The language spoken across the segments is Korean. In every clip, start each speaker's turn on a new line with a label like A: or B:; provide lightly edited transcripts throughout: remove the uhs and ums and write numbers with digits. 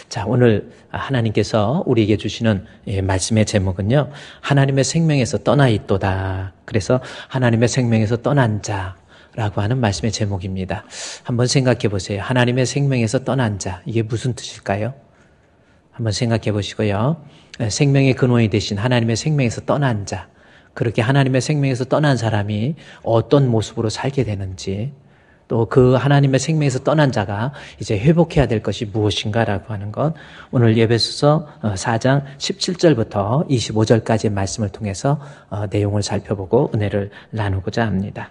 A: 자, 오늘 하나님께서 우리에게 주시는 말씀의 제목은요, 하나님의 생명에서 떠나 있도다. 그래서 하나님의 생명에서 떠난 자라고 하는 말씀의 제목입니다. 한번 생각해 보세요. 하나님의 생명에서 떠난 자, 이게 무슨 뜻일까요? 한번 생각해 보시고요. 생명의 근원이 되신 하나님의 생명에서 떠난 자, 그렇게 하나님의 생명에서 떠난 사람이 어떤 모습으로 살게 되는지, 또 그 하나님의 생명에서 떠난 자가 이제 회복해야 될 것이 무엇인가라고 하는 것, 오늘 에베소서 4장 17절부터 25절까지의 말씀을 통해서 내용을 살펴보고 은혜를 나누고자 합니다.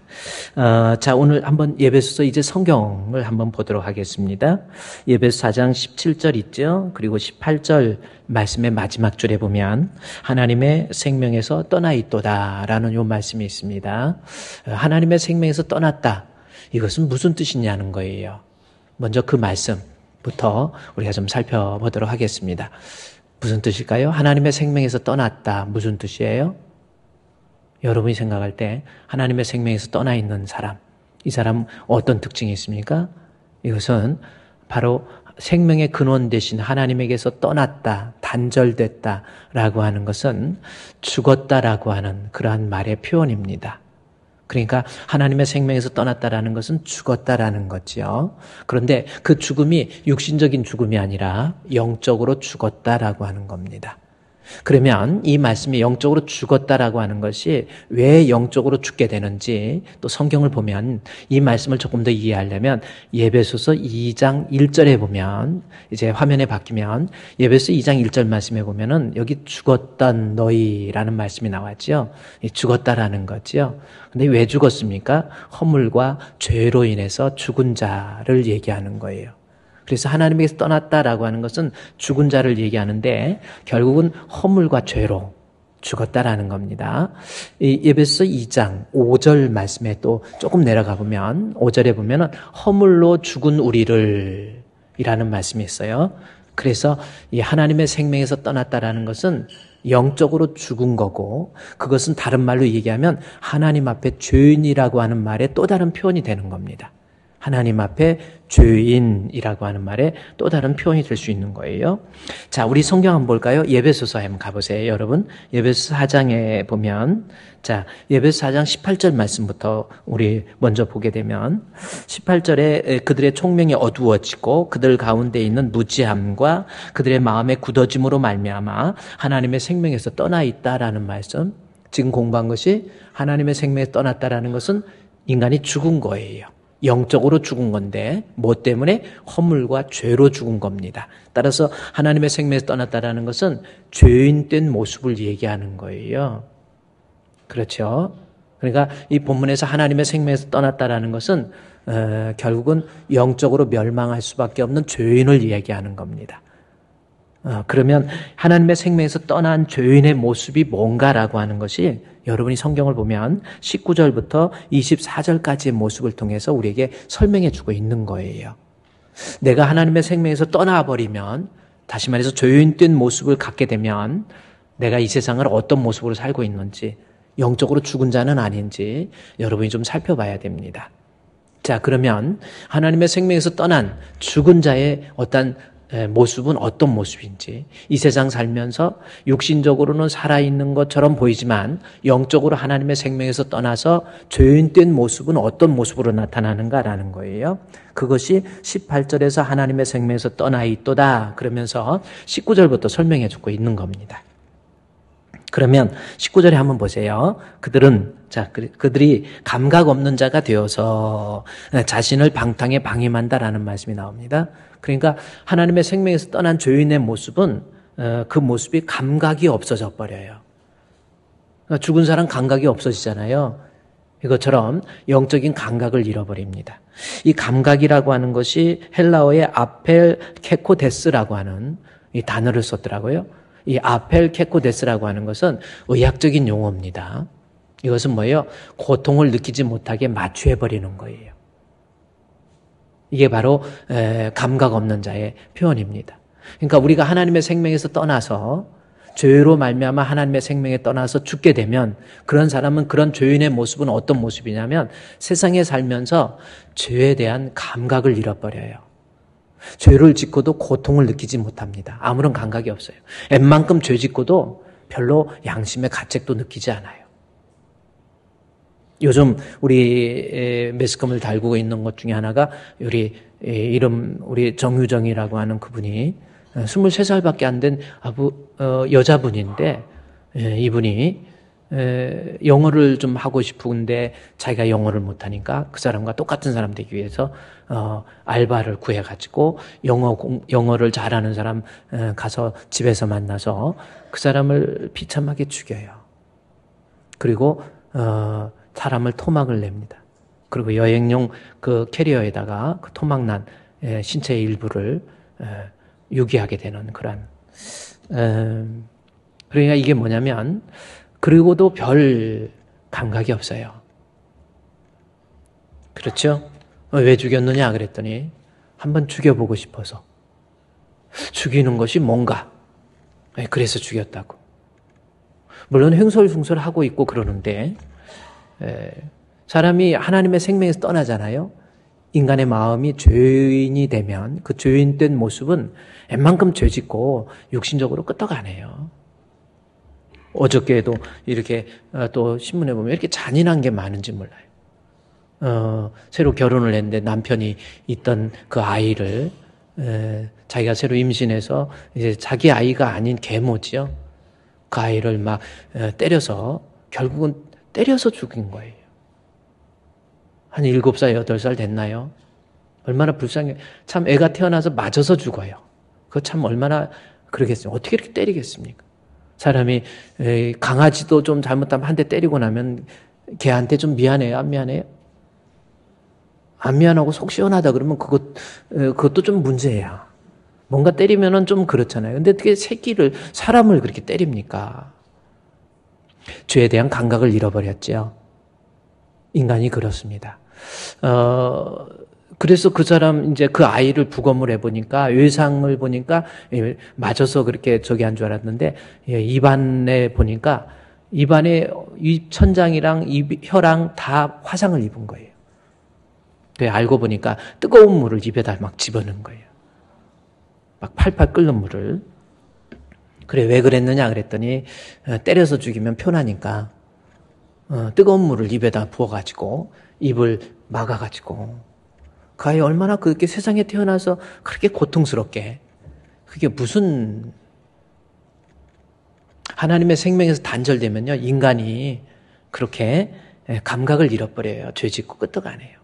A: 자, 오늘 한번 에베소서 이제 성경을 한번 보도록 하겠습니다. 에베소 4장 17절 있죠? 그리고 18절 말씀의 마지막 줄에 보면 하나님의 생명에서 떠나 있도다라는 요 말씀이 있습니다. 하나님의 생명에서 떠났다. 이것은 무슨 뜻이냐는 거예요. 먼저 그 말씀부터 우리가 좀 살펴보도록 하겠습니다. 무슨 뜻일까요? 하나님의 생명에서 떠났다. 무슨 뜻이에요? 여러분이 생각할 때 하나님의 생명에서 떠나 있는 사람, 이 사람 어떤 특징이 있습니까? 이것은 바로 생명의 근원 되신 하나님에게서 떠났다, 단절됐다라고 하는 것은 죽었다라고 하는 그러한 말의 표현입니다. 그러니까 하나님의 생명에서 떠났다라는 것은 죽었다라는 거지요. 그런데 그 죽음이 육신적인 죽음이 아니라 영적으로 죽었다라고 하는 겁니다. 그러면 이 말씀이 영적으로 죽었다라고 하는 것이 왜 영적으로 죽게 되는지, 또 성경을 보면 이 말씀을 조금 더 이해하려면 에베소서 2장 1절에 보면, 이제 화면에 바뀌면 에베소 2장 1절 말씀에 보면은 여기 죽었던 너희라는 말씀이 나왔죠. 죽었다라는 거죠. 근데 왜 죽었습니까? 허물과 죄로 인해서 죽은 자를 얘기하는 거예요. 그래서 하나님에게서 떠났다라고 하는 것은 죽은 자를 얘기하는데 결국은 허물과 죄로 죽었다라는 겁니다. 이 에베소 2장 5절 말씀에 또 조금 내려가 보면 5절에 보면은 허물로 죽은 우리를 이라는 말씀이 있어요. 그래서 이 하나님의 생명에서 떠났다라는 것은 영적으로 죽은 거고, 그것은 다른 말로 얘기하면 하나님 앞에 죄인이라고 하는 말의 또 다른 표현이 되는 겁니다. 하나님 앞에 죄인이라고 하는 말에 또 다른 표현이 될 수 있는 거예요. 자, 우리 성경 한번 볼까요? 에베소서 한번 가보세요, 여러분. 에베소 4장에 보면, 자, 에베소 4장 18절 말씀부터 우리 먼저 보게 되면, 18절에 그들의 총명이 어두워지고 그들 가운데 있는 무지함과 그들의 마음의 굳어짐으로 말미암아 하나님의 생명에서 떠나 있다라는 말씀. 지금 공부한 것이 하나님의 생명에서 떠났다라는 것은 인간이 죽은 거예요. 영적으로 죽은 건데 뭐 때문에? 허물과 죄로 죽은 겁니다. 따라서 하나님의 생명에서 떠났다라는 것은 죄인된 모습을 얘기하는 거예요. 그렇죠? 그러니까 이 본문에서 하나님의 생명에서 떠났다라는 것은 결국은 영적으로 멸망할 수밖에 없는 죄인을 얘기하는 겁니다. 그러면 하나님의 생명에서 떠난 죄인의 모습이 뭔가라고 하는 것이 여러분이 성경을 보면 19절부터 24절까지의 모습을 통해서 우리에게 설명해 주고 있는 거예요. 내가 하나님의 생명에서 떠나버리면, 다시 말해서 죄인된 모습을 갖게 되면 내가 이 세상을 어떤 모습으로 살고 있는지, 영적으로 죽은 자는 아닌지 여러분이 좀 살펴봐야 됩니다. 자, 그러면 하나님의 생명에서 떠난 죽은 자의 어떤 모습은 어떤 모습인지, 이 세상 살면서 육신적으로는 살아있는 것처럼 보이지만 영적으로 하나님의 생명에서 떠나서 죄인된 모습은 어떤 모습으로 나타나는가라는 거예요. 그것이 18절에서 하나님의 생명에서 떠나 있도다 그러면서 19절부터 설명해 주고 있는 겁니다. 그러면 19절에 한번 보세요. 그들이 감각 없는 자가 되어서 자신을 방탕에 방임한다라는 말씀이 나옵니다. 그러니까 하나님의 생명에서 떠난 죄인의 모습은 그 모습이 감각이 없어져 버려요. 그러니까 죽은 사람 감각이 없어지잖아요. 이것처럼 영적인 감각을 잃어버립니다. 이 감각이라고 하는 것이 헬라어의 아펠 케코데스라고 하는 이 단어를 썼더라고요. 이 아펠 케코데스라고 하는 것은 의학적인 용어입니다. 이것은 뭐예요? 고통을 느끼지 못하게 마취해버리는 거예요. 이게 바로 감각 없는 자의 표현입니다. 그러니까 우리가 하나님의 생명에서 떠나서 죄로 말미암아 하나님의 생명에 떠나서 죽게 되면 그런 사람은, 그런 죄인의 모습은 어떤 모습이냐면 세상에 살면서 죄에 대한 감각을 잃어버려요. 죄를 짓고도 고통을 느끼지 못합니다. 아무런 감각이 없어요. 웬만큼 죄 짓고도 별로 양심의 가책도 느끼지 않아요. 요즘 우리 매스컴을 달구고 있는 것 중에 하나가 우리 정유정이라고 하는 그분이 23살밖에 안 된 여자분인데, 이분이 영어를 좀 하고 싶은데 자기가 영어를 못하니까 그 사람과 똑같은 사람 되기 위해서 알바를 구해가지고 영어를 잘하는 사람 가서 집에서 만나서 그 사람을 비참하게 죽여요. 그리고 사람을 토막을 냅니다. 그리고 여행용 그 캐리어에다가 그 토막난 신체의 일부를 유기하게 되는 그런. 그러니까 이게 뭐냐면, 그리고도 별 감각이 없어요. 그렇죠? 왜 죽였느냐 그랬더니 한번 죽여보고 싶어서. 죽이는 것이 뭔가. 그래서 죽였다고. 물론 횡설숭설하고 있고 그러는데, 사람이 하나님의 생명에서 떠나잖아요. 인간의 마음이 죄인이 되면 그 죄인된 모습은 웬만큼 죄짓고 육신적으로 끄떡하네요. 어저께도 이렇게 또 신문에 보면 이렇게 잔인한 게 많은지 몰라요. 새로 결혼을 했는데 남편이 있던 그 아이를 자기가 새로 임신해서 이제 자기 아이가 아닌 계모지요. 그 아이를 막 때려서 결국은 때려서 죽인 거예요. 한 7살, 8살 됐나요? 얼마나 불쌍해. 참 애가 태어나서 맞아서 죽어요. 그거 참 얼마나 그러겠어요. 어떻게 이렇게 때리겠습니까? 사람이 강아지도 좀 잘못하면 한 대 때리고 나면 걔한테 좀 미안해요? 안 미안해요? 안 미안하고 속 시원하다 그러면 그것도 좀 문제야. 뭔가 때리면은 좀 그렇잖아요. 근데 어떻게 사람을 그렇게 때립니까? 죄에 대한 감각을 잃어버렸죠. 인간이 그렇습니다. 그래서 그 사람, 이제 그 아이를 부검을 해보니까, 외상을 보니까, 맞아서 그렇게 저기 한 줄 알았는데, 입안에 보니까, 입안에 천장이랑 혀랑 다 화상을 입은 거예요. 알고 보니까 뜨거운 물을 입에다 막 집어넣은 거예요. 막 팔팔 끓는 물을. 그래, 왜 그랬느냐 그랬더니, 때려서 죽이면 편하니까, 뜨거운 물을 입에다 부어가지고, 입을 막아가지고, 그 아이 얼마나 그렇게 세상에 태어나서 그렇게 고통스럽게, 그게 무슨, 하나님의 생명에서 단절되면요, 인간이 그렇게 감각을 잃어버려요. 죄 짓고 끄떡 안 해요.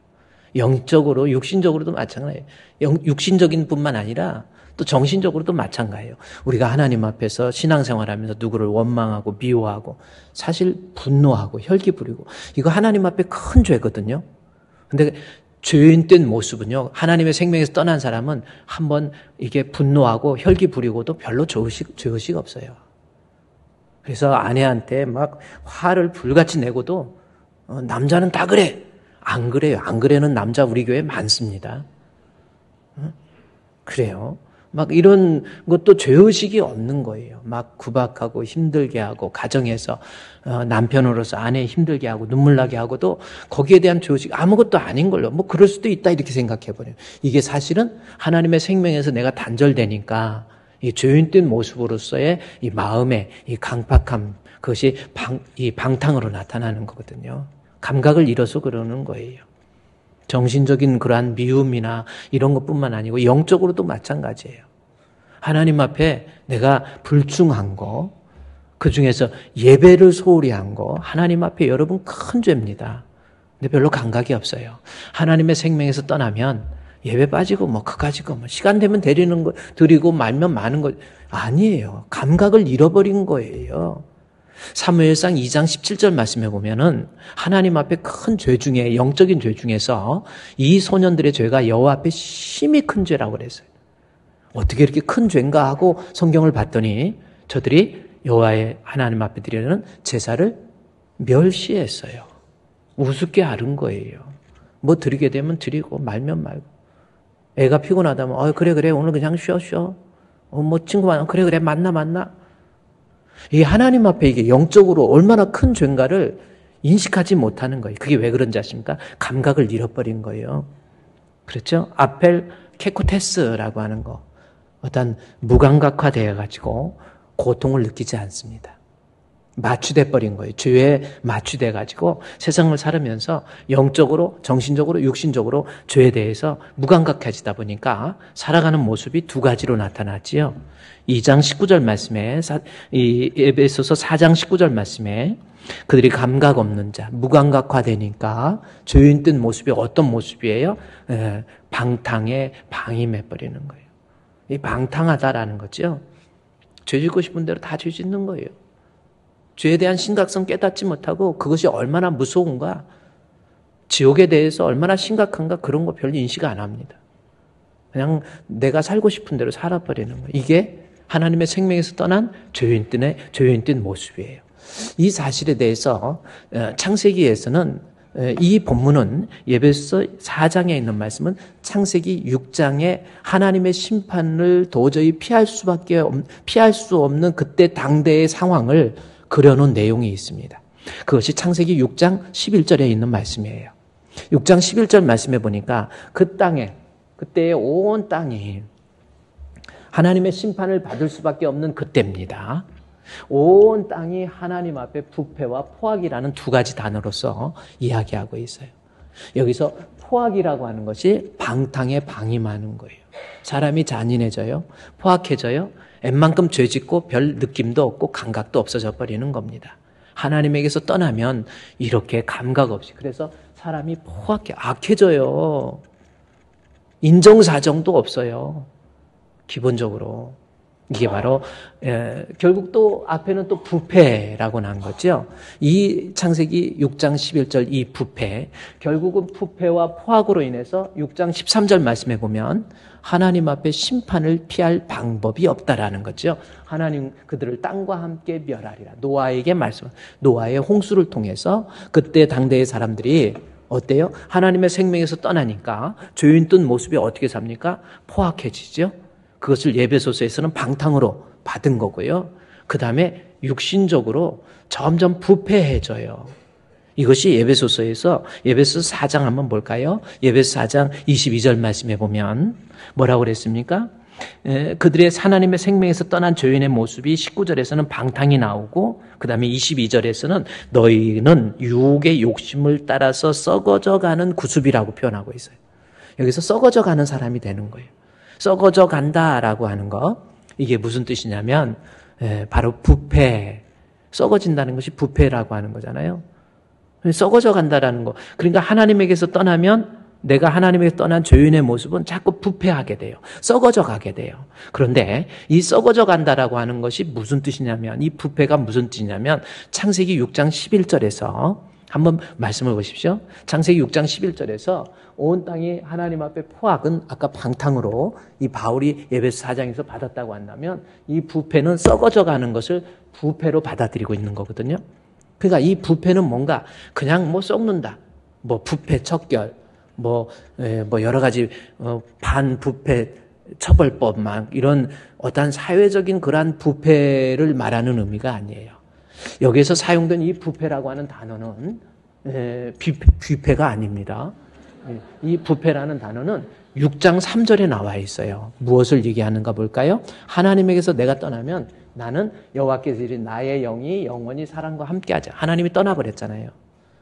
A: 영적으로, 육신적으로도 마찬가지예요. 육신적인 뿐만 아니라 또 정신적으로도 마찬가지예요. 우리가 하나님 앞에서 신앙생활하면서 누구를 원망하고 미워하고 사실 분노하고 혈기 부리고 이거 하나님 앞에 큰 죄거든요. 근데 죄인된 모습은요, 하나님의 생명에서 떠난 사람은 한번 이게 분노하고 혈기 부리고도 별로 죄의식 없어요. 그래서 아내한테 막 화를 불같이 내고도 남자는 다 그래. 안 그래요. 안 그래는 남자 우리 교회에 많습니다. 그래요. 막 이런 것도 죄의식이 없는 거예요. 막 구박하고 힘들게 하고 가정에서 남편으로서 아내 힘들게 하고 눈물 나게 하고도 거기에 대한 죄의식 아무것도 아닌 걸로 뭐 그럴 수도 있다 이렇게 생각해버려요. 이게 사실은 하나님의 생명에서 내가 단절되니까 이 죄인된 모습으로서의 이 마음의 이 강팍함 그것이 이 방탕으로 나타나는 거거든요. 감각을 잃어서 그러는 거예요. 정신적인 그러한 미움이나 이런 것뿐만 아니고 영적으로도 마찬가지예요. 하나님 앞에 내가 불충한 거, 그 중에서 예배를 소홀히 한 거, 하나님 앞에 여러분 큰 죄입니다. 근데 별로 감각이 없어요. 하나님의 생명에서 떠나면 예배 빠지고 뭐 그까지고 뭐 시간 되면 드리고 말면 많은 거 아니에요. 감각을 잃어버린 거예요. 사무엘상 2장 17절 말씀해 보면은 하나님 앞에 큰 죄 중에 영적인 죄 중에서 이 소년들의 죄가 여호와 앞에 심히 큰 죄라고 그랬어요. 어떻게 이렇게 큰 죄인가 하고 성경을 봤더니 저들이 여호와의 하나님 앞에 드리는 제사를 멸시했어요. 우습게 앓은 거예요. 뭐 드리게 되면 드리고 말면 말고. 애가 피곤하다면 그래 오늘 그냥 쉬어. 뭐 친구 만나 그래 만나. 이 하나님 앞에 이게 영적으로 얼마나 큰 죄인가를 인식하지 못하는 거예요. 그게 왜 그런지 아십니까? 감각을 잃어버린 거예요. 그렇죠? 아펠 케코테스라고 하는 거, 어떤 무감각화되어 가지고 고통을 느끼지 않습니다. 마취돼 버린 거예요. 죄에 마취돼 가지고 세상을 살으면서 영적으로, 정신적으로, 육신적으로 죄에 대해서 무감각해지다 보니까 살아가는 모습이 두 가지로 나타나지요. 2장 19절 말씀에, 이 에베소서 4장 19절 말씀에 그들이 감각 없는 자, 무감각화되니까 죄인 뜬 모습이 어떤 모습이에요? 방탕에 방임해 버리는 거예요. 이 방탕하다라는 거죠. 죄 짓고 싶은 대로 다 죄 짓는 거예요. 죄에 대한 심각성 깨닫지 못하고 그것이 얼마나 무서운가, 지옥에 대해서 얼마나 심각한가 그런 거 별로 인식 안 합니다. 그냥 내가 살고 싶은 대로 살아버리는 거예요. 이게 하나님의 생명에서 떠난 죄인 뜬 모습이에요. 이 사실에 대해서 창세기에서는 이 본문은 에베소서 4장에 있는 말씀은 창세기 6장에 하나님의 심판을 도저히 피할 수 없는 그때 당대의 상황을 그려놓은 내용이 있습니다. 그것이 창세기 6장 11절에 있는 말씀이에요. 6장 11절 말씀해 보니까 그 땅에, 그때의 온 땅이 하나님의 심판을 받을 수밖에 없는 그때입니다. 온 땅이 하나님 앞에 부패와 포악이라는 두 가지 단어로서 이야기하고 있어요. 여기서 포악이라고 하는 것이 방탕에 방임하는 거예요. 사람이 잔인해져요. 포악해져요. 웬만큼 죄짓고 별 느낌도 없고 감각도 없어져 버리는 겁니다. 하나님에게서 떠나면 이렇게 감각 없이, 그래서 사람이 포악해, 악해져요. 인정사정도 없어요. 기본적으로. 이게 바로 결국 또 앞에는 또 부패라고 난 거죠. 이 창세기 6장 11절 이 부패, 결국은 부패와 포악으로 인해서 6장 13절 말씀해 보면 하나님 앞에 심판을 피할 방법이 없다라는 거죠. 하나님 그들을 땅과 함께 멸하리라. 노아에게 말씀, 노아의 홍수를 통해서 그때 당대의 사람들이 어때요? 하나님의 생명에서 떠나니까 죄인 뜬 모습이 어떻게 삽니까? 포악해지죠. 그것을 에베소서에서는 방탕으로 받은 거고요. 그 다음에 육신적으로 점점 부패해져요. 이것이 에베소서에서 에베소 4장 한번 볼까요? 에베소 4장 22절 말씀해 보면 뭐라고 그랬습니까? 그들의 하나님의 생명에서 떠난 죄인의 모습이 19절에서는 방탕이 나오고 그 다음에 22절에서는 너희는 유혹의 욕심을 따라서 썩어져가는 구습이라고 표현하고 있어요. 여기서 썩어져가는 사람이 되는 거예요. 썩어져 간다라고 하는 거, 이게 무슨 뜻이냐면 바로 부패, 썩어진다는 것이 부패라고 하는 거잖아요. 썩어져 간다라는 거. 그러니까 하나님에게서 떠나면 내가 하나님에게서 떠난 죄인의 모습은 자꾸 부패하게 돼요. 썩어져 가게 돼요. 그런데 이 썩어져 간다라고 하는 것이 무슨 뜻이냐면, 이 부패가 무슨 뜻이냐면 창세기 6장 11절에서 한번 말씀을 보십시오. 창세기 6장 11절에서 온 땅이 하나님 앞에 포악은 아까 방탕으로 이 바울이 에베소 4장에서 받았다고 한다면 이 부패는 썩어져 가는 것을 부패로 받아들이고 있는 거거든요. 그러니까 이 부패는 뭔가 그냥 뭐 썩는다. 뭐 부패 척결, 뭐 여러 가지 반부패 처벌법 막 이런 어떤 사회적인 그러한 부패를 말하는 의미가 아니에요. 여기에서 사용된 이 부패라고 하는 단어는 뷔페가 아닙니다. 이 부패라는 단어는 6장 3절에 나와 있어요. 무엇을 얘기하는가 볼까요? 하나님에게서 내가 떠나면 나는 여호와께서 이르 나의 영이 영원히 사람과 함께하자. 하나님이 떠나버렸잖아요.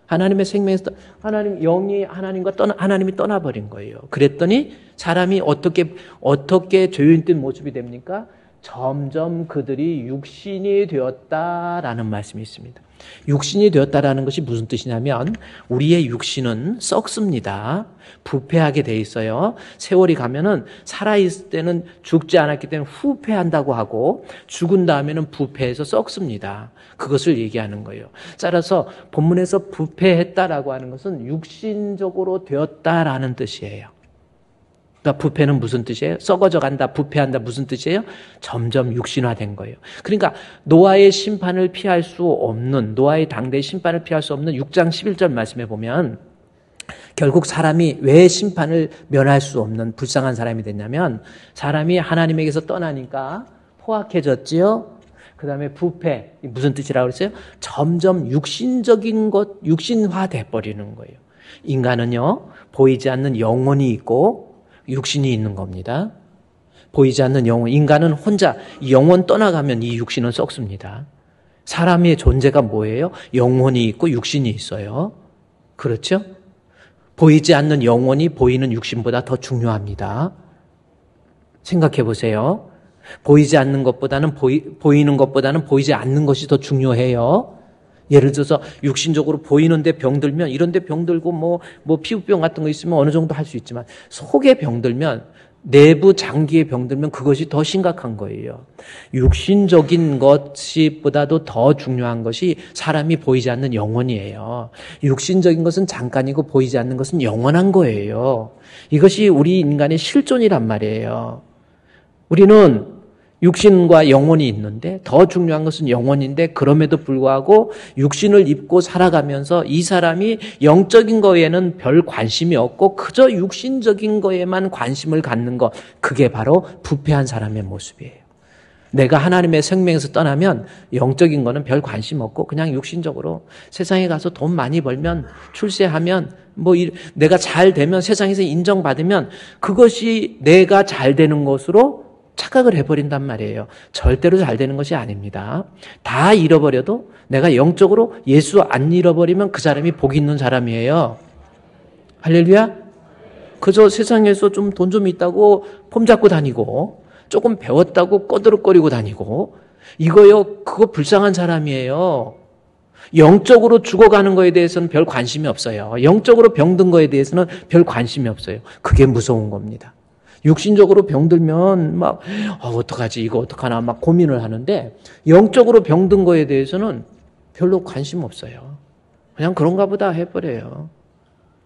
A: 하나님의 생명에서 하나님 영이 하나님이 떠나버린 거예요. 그랬더니 사람이 어떻게 죄인 뜬 모습이 됩니까? 점점 그들이 육신이 되었다라는 말씀이 있습니다. 육신이 되었다라는 것이 무슨 뜻이냐면 우리의 육신은 썩습니다. 부패하게 돼 있어요. 세월이 가면은 살아있을 때는 죽지 않았기 때문에 후패한다고 하고 죽은 다음에는 부패해서 썩습니다. 그것을 얘기하는 거예요. 따라서 본문에서 부패했다라고 하는 것은 육신적으로 되었다라는 뜻이에요. 그러니까 부패는 무슨 뜻이에요? 썩어져 간다, 부패한다 무슨 뜻이에요? 점점 육신화된 거예요. 그러니까 노아의 심판을 피할 수 없는, 노아의 당대의 심판을 피할 수 없는 6장 11절 말씀에 보면 결국 사람이 왜 심판을 면할 수 없는 불쌍한 사람이 됐냐면 사람이 하나님에게서 떠나니까 포악해졌지요. 그 다음에 부패, 무슨 뜻이라고 그랬어요? 점점 육신적인 것, 육신화돼 버리는 거예요. 인간은요, 보이지 않는 영혼이 있고 육신이 있는 겁니다. 보이지 않는 영혼, 인간은 혼자 영혼 떠나가면 이 육신은 썩습니다. 사람의 존재가 뭐예요? 영혼이 있고 육신이 있어요. 그렇죠? 보이지 않는 영혼이 보이는 육신보다 더 중요합니다. 생각해 보세요. 보이지 않는 것보다는 보이는 것보다는 보이지 않는 것이 더 중요해요. 예를 들어서 육신적으로 보이는데 병들면 이런데 병들고 뭐 피부병 같은 거 있으면 어느 정도 할 수 있지만 속에 병들면 내부 장기에 병들면 그것이 더 심각한 거예요. 육신적인 것보다도 더 중요한 것이 사람이 보이지 않는 영혼이에요. 육신적인 것은 잠깐이고 보이지 않는 것은 영원한 거예요. 이것이 우리 인간의 실존이란 말이에요. 우리는 육신과 영혼이 있는데 더 중요한 것은 영혼인데 그럼에도 불구하고 육신을 입고 살아가면서 이 사람이 영적인 거에는 별 관심이 없고 그저 육신적인 거에만 관심을 갖는 것, 그게 바로 부패한 사람의 모습이에요. 내가 하나님의 생명에서 떠나면 영적인 거는 별 관심 없고 그냥 육신적으로 세상에 가서 돈 많이 벌면 출세하면 내가 잘 되면 세상에서 인정받으면 그것이 내가 잘 되는 것으로 착각을 해버린단 말이에요. 절대로 잘 되는 것이 아닙니다. 다 잃어버려도 내가 영적으로 예수 안 잃어버리면 그 사람이 복 있는 사람이에요. 할렐루야. 그저 세상에서 좀 돈 좀 있다고 폼 잡고 다니고 조금 배웠다고 꺼드럭거리고 다니고 그거 불쌍한 사람이에요. 영적으로 죽어가는 거에 대해서는 별 관심이 없어요. 영적으로 병든 거에 대해서는 별 관심이 없어요. 그게 무서운 겁니다. 육신적으로 병들면 어떡하지 이거 어떡하나 막 고민을 하는데 영적으로 병든 거에 대해서는 별로 관심 없어요. 그냥 그런가 보다 해버려요.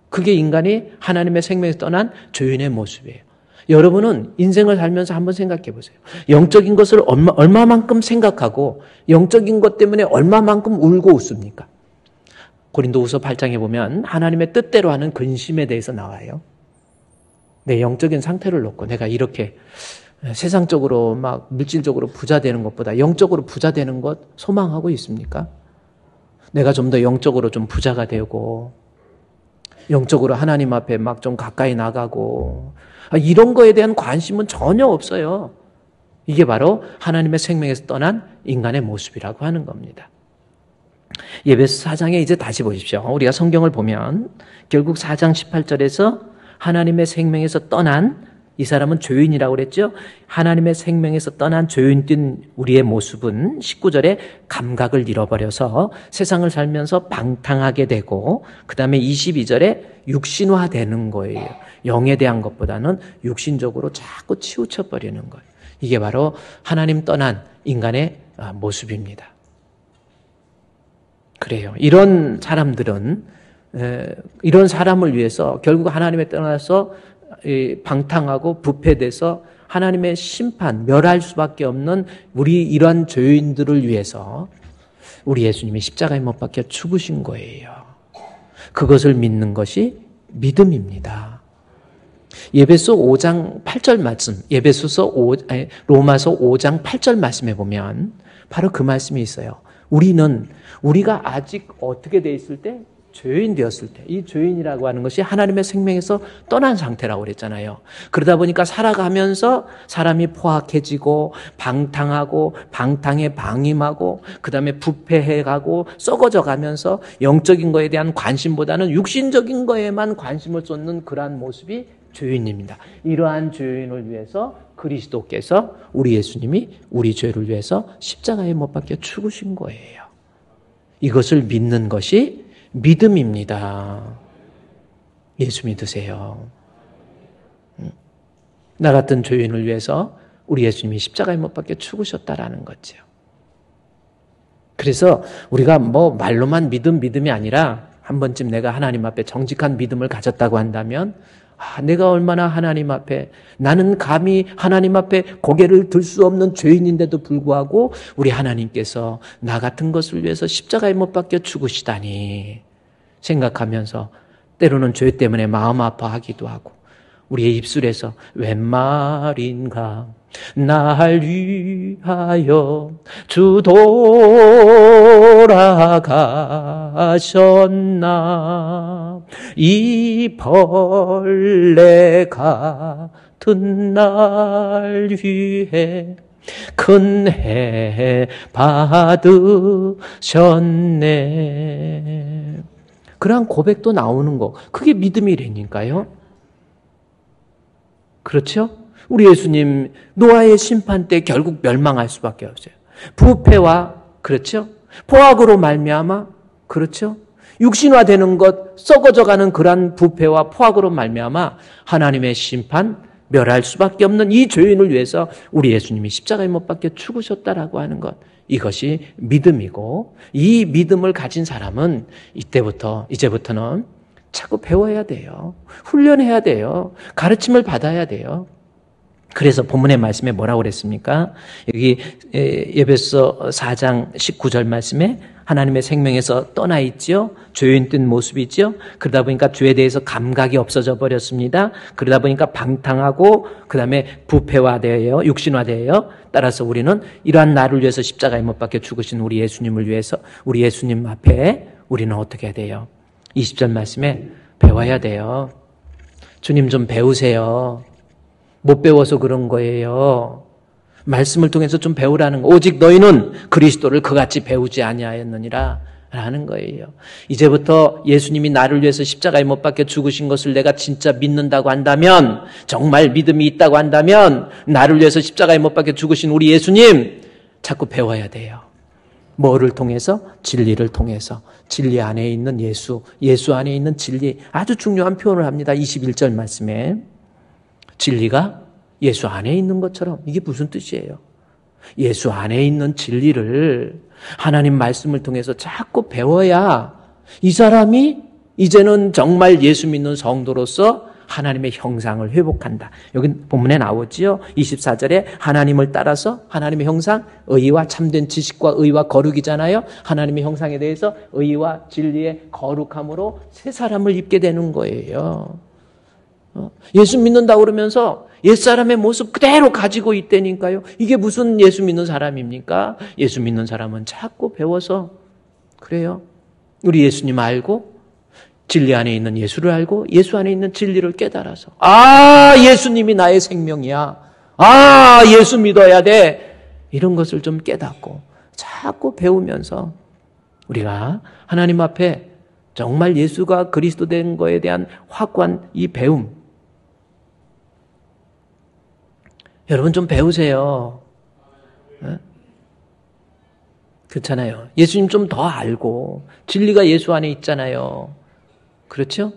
A: 그게 인간이 하나님의 생명에서 떠난 죄인의 모습이에요. 여러분은 인생을 살면서 한번 생각해 보세요. 영적인 것을 얼마만큼 생각하고 영적인 것 때문에 얼마만큼 울고 웃습니까? 고린도후서 8장에 보면 하나님의 뜻대로 하는 근심에 대해서 나와요. 내 영적인 상태를 놓고 내가 이렇게 세상적으로 막 물질적으로 부자 되는 것보다 영적으로 부자 되는 것 소망하고 있습니까? 내가 좀 더 영적으로 좀 부자가 되고 영적으로 하나님 앞에 막 좀 가까이 나가고 이런 거에 대한 관심은 전혀 없어요. 이게 바로 하나님의 생명에서 떠난 인간의 모습이라고 하는 겁니다. 예배서 4장에 이제 다시 보십시오. 우리가 성경을 보면 결국 4장 18절에서 하나님의 생명에서 떠난 이 사람은 죄인이라고 그랬죠. 하나님의 생명에서 떠난 죄인된 우리의 모습은 19절에 감각을 잃어버려서 세상을 살면서 방탕하게 되고 그 다음에 22절에 육신화되는 거예요. 영에 대한 것보다는 육신적으로 자꾸 치우쳐버리는 거예요. 이게 바로 하나님 떠난 인간의 모습입니다. 그래요. 이런 사람들은 이런 사람을 위해서 결국 하나님에 떠나서 방탕하고 부패돼서 하나님의 심판, 멸할 수밖에 없는 우리 이러한 죄인들을 위해서 우리 예수님이 십자가에 못 박혀 죽으신 거예요. 그것을 믿는 것이 믿음입니다. 예배소 5장 8절 말씀, 로마서 5장 8절 말씀에 보면 바로 그 말씀이 있어요. 우리가 아직 어떻게 돼 있을 때? 죄인 되었을 때, 이 죄인이라고 하는 것이 하나님의 생명에서 떠난 상태라고 그랬잖아요. 그러다 보니까 살아가면서 사람이 포악해지고 방탕하고 방탕에 방임하고 그 다음에 부패해가고 썩어져 가면서 영적인 거에 대한 관심보다는 육신적인 거에만 관심을 쏟는 그러한 모습이 죄인입니다. 이러한 죄인을 위해서 그리스도께서 우리 예수님이 우리 죄를 위해서 십자가에 못 박혀 죽으신 거예요. 이것을 믿는 것이 믿음입니다. 예수 믿으세요. 나 같은 죄인을 위해서 우리 예수님이 십자가에 못 박혀 죽으셨다라는 거죠. 그래서 우리가 말로만 믿음이 아니라 한 번쯤 내가 하나님 앞에 정직한 믿음을 가졌다고 한다면 내가 얼마나 하나님 앞에 나는 감히 하나님 앞에 고개를 들 수 없는 죄인인데도 불구하고 우리 하나님께서 나 같은 것을 위해서 십자가에 못 박혀 죽으시다니 생각하면서 때로는 죄 때문에 마음 아파하기도 하고 우리의 입술에서 웬 말인가 날 위하여 주 돌아가셨나. 이 벌레 같은 날 위해 큰 해 받으셨네. 그러한 고백도 나오는 거, 그게 믿음이라니까요. 그렇죠? 우리 예수님 노아의 심판 때 결국 멸망할 수밖에 없어요. 부패와, 그렇죠? 포악으로 말미암아, 그렇죠? 육신화되는 것, 썩어져가는 그러한 부패와 포악으로 말미암아 하나님의 심판, 멸할 수밖에 없는 이 죄인을 위해서 우리 예수님이 십자가에 못 박혀 죽으셨다라고 하는 것, 이것이 믿음이고, 이 믿음을 가진 사람은 이제부터는 자꾸 배워야 돼요. 훈련해야 돼요. 가르침을 받아야 돼요. 그래서 본문의 말씀에 뭐라고 그랬습니까? 여기 에베소 4장 19절 말씀에 하나님의 생명에서 떠나 있죠. 죄인 뜬 모습이죠. 그러다 보니까 죄에 대해서 감각이 없어져 버렸습니다. 그러다 보니까 방탕하고 그 다음에 부패화되어요. 육신화되어요. 따라서 우리는 이러한 나를 위해서 십자가에 못 박혀 죽으신 우리 예수님을 위해서 우리 예수님 앞에 우리는 어떻게 해야 돼요? 20절 말씀에 배워야 돼요. 주님 좀 배우세요. 못 배워서 그런 거예요. 말씀을 통해서 좀 배우라는 거. 오직 너희는 그리스도를 그같이 배우지 아니하였느니라 라는 거예요. 이제부터 예수님이 나를 위해서 십자가에 못 박혀 죽으신 것을 내가 진짜 믿는다고 한다면, 정말 믿음이 있다고 한다면 나를 위해서 십자가에 못 박혀 죽으신 우리 예수님 자꾸 배워야 돼요. 뭐를 통해서? 진리를 통해서. 진리 안에 있는 예수 안에 있는 진리, 아주 중요한 표현을 합니다. 21절 말씀에 진리가 예수 안에 있는 것처럼. 이게 무슨 뜻이에요? 예수 안에 있는 진리를 하나님 말씀을 통해서 자꾸 배워야 이 사람이 이제는 정말 예수 믿는 성도로서 하나님의 형상을 회복한다. 여기 본문에 나오지요. 24절에 하나님을 따라서 하나님의 형상, 의와 참된 지식과 의와 거룩이잖아요. 하나님의 형상에 대해서 의와 진리의 거룩함으로 새 사람을 입게 되는 거예요. 예수 믿는다고 그러면서 옛사람의 모습 그대로 가지고 있다니까요. 이게 무슨 예수 믿는 사람입니까? 예수 믿는 사람은 자꾸 배워서, 그래요. 우리 예수님 알고 진리 안에 있는 예수를 알고 예수 안에 있는 진리를 깨달아서, 아, 예수님이 나의 생명이야. 아, 예수 믿어야 돼. 이런 것을 좀 깨닫고 자꾸 배우면서 우리가 하나님 앞에 정말 예수가 그리스도 된 거에 대한 확고한 이 배움, 여러분 좀 배우세요. 그렇잖아요. 예수님 좀 더 알고, 진리가 예수 안에 있잖아요. 그렇죠?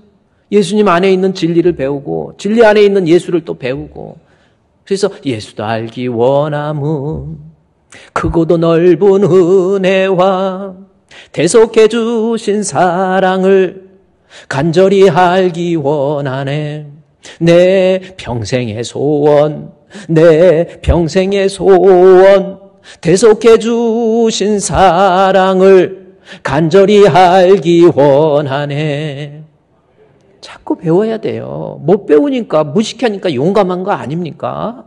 A: 예수님 안에 있는 진리를 배우고 진리 안에 있는 예수를 또 배우고, 그래서 예수도 알기 원함은 크고도 넓은 은혜와 대속해 주신 사랑을 간절히 알기 원하네. 내 평생의 소원, 내 평생의 소원, 대속해 주신 사랑을 간절히 알기 원하네. 자꾸 배워야 돼요. 못 배우니까, 무식하니까 용감한 거 아닙니까?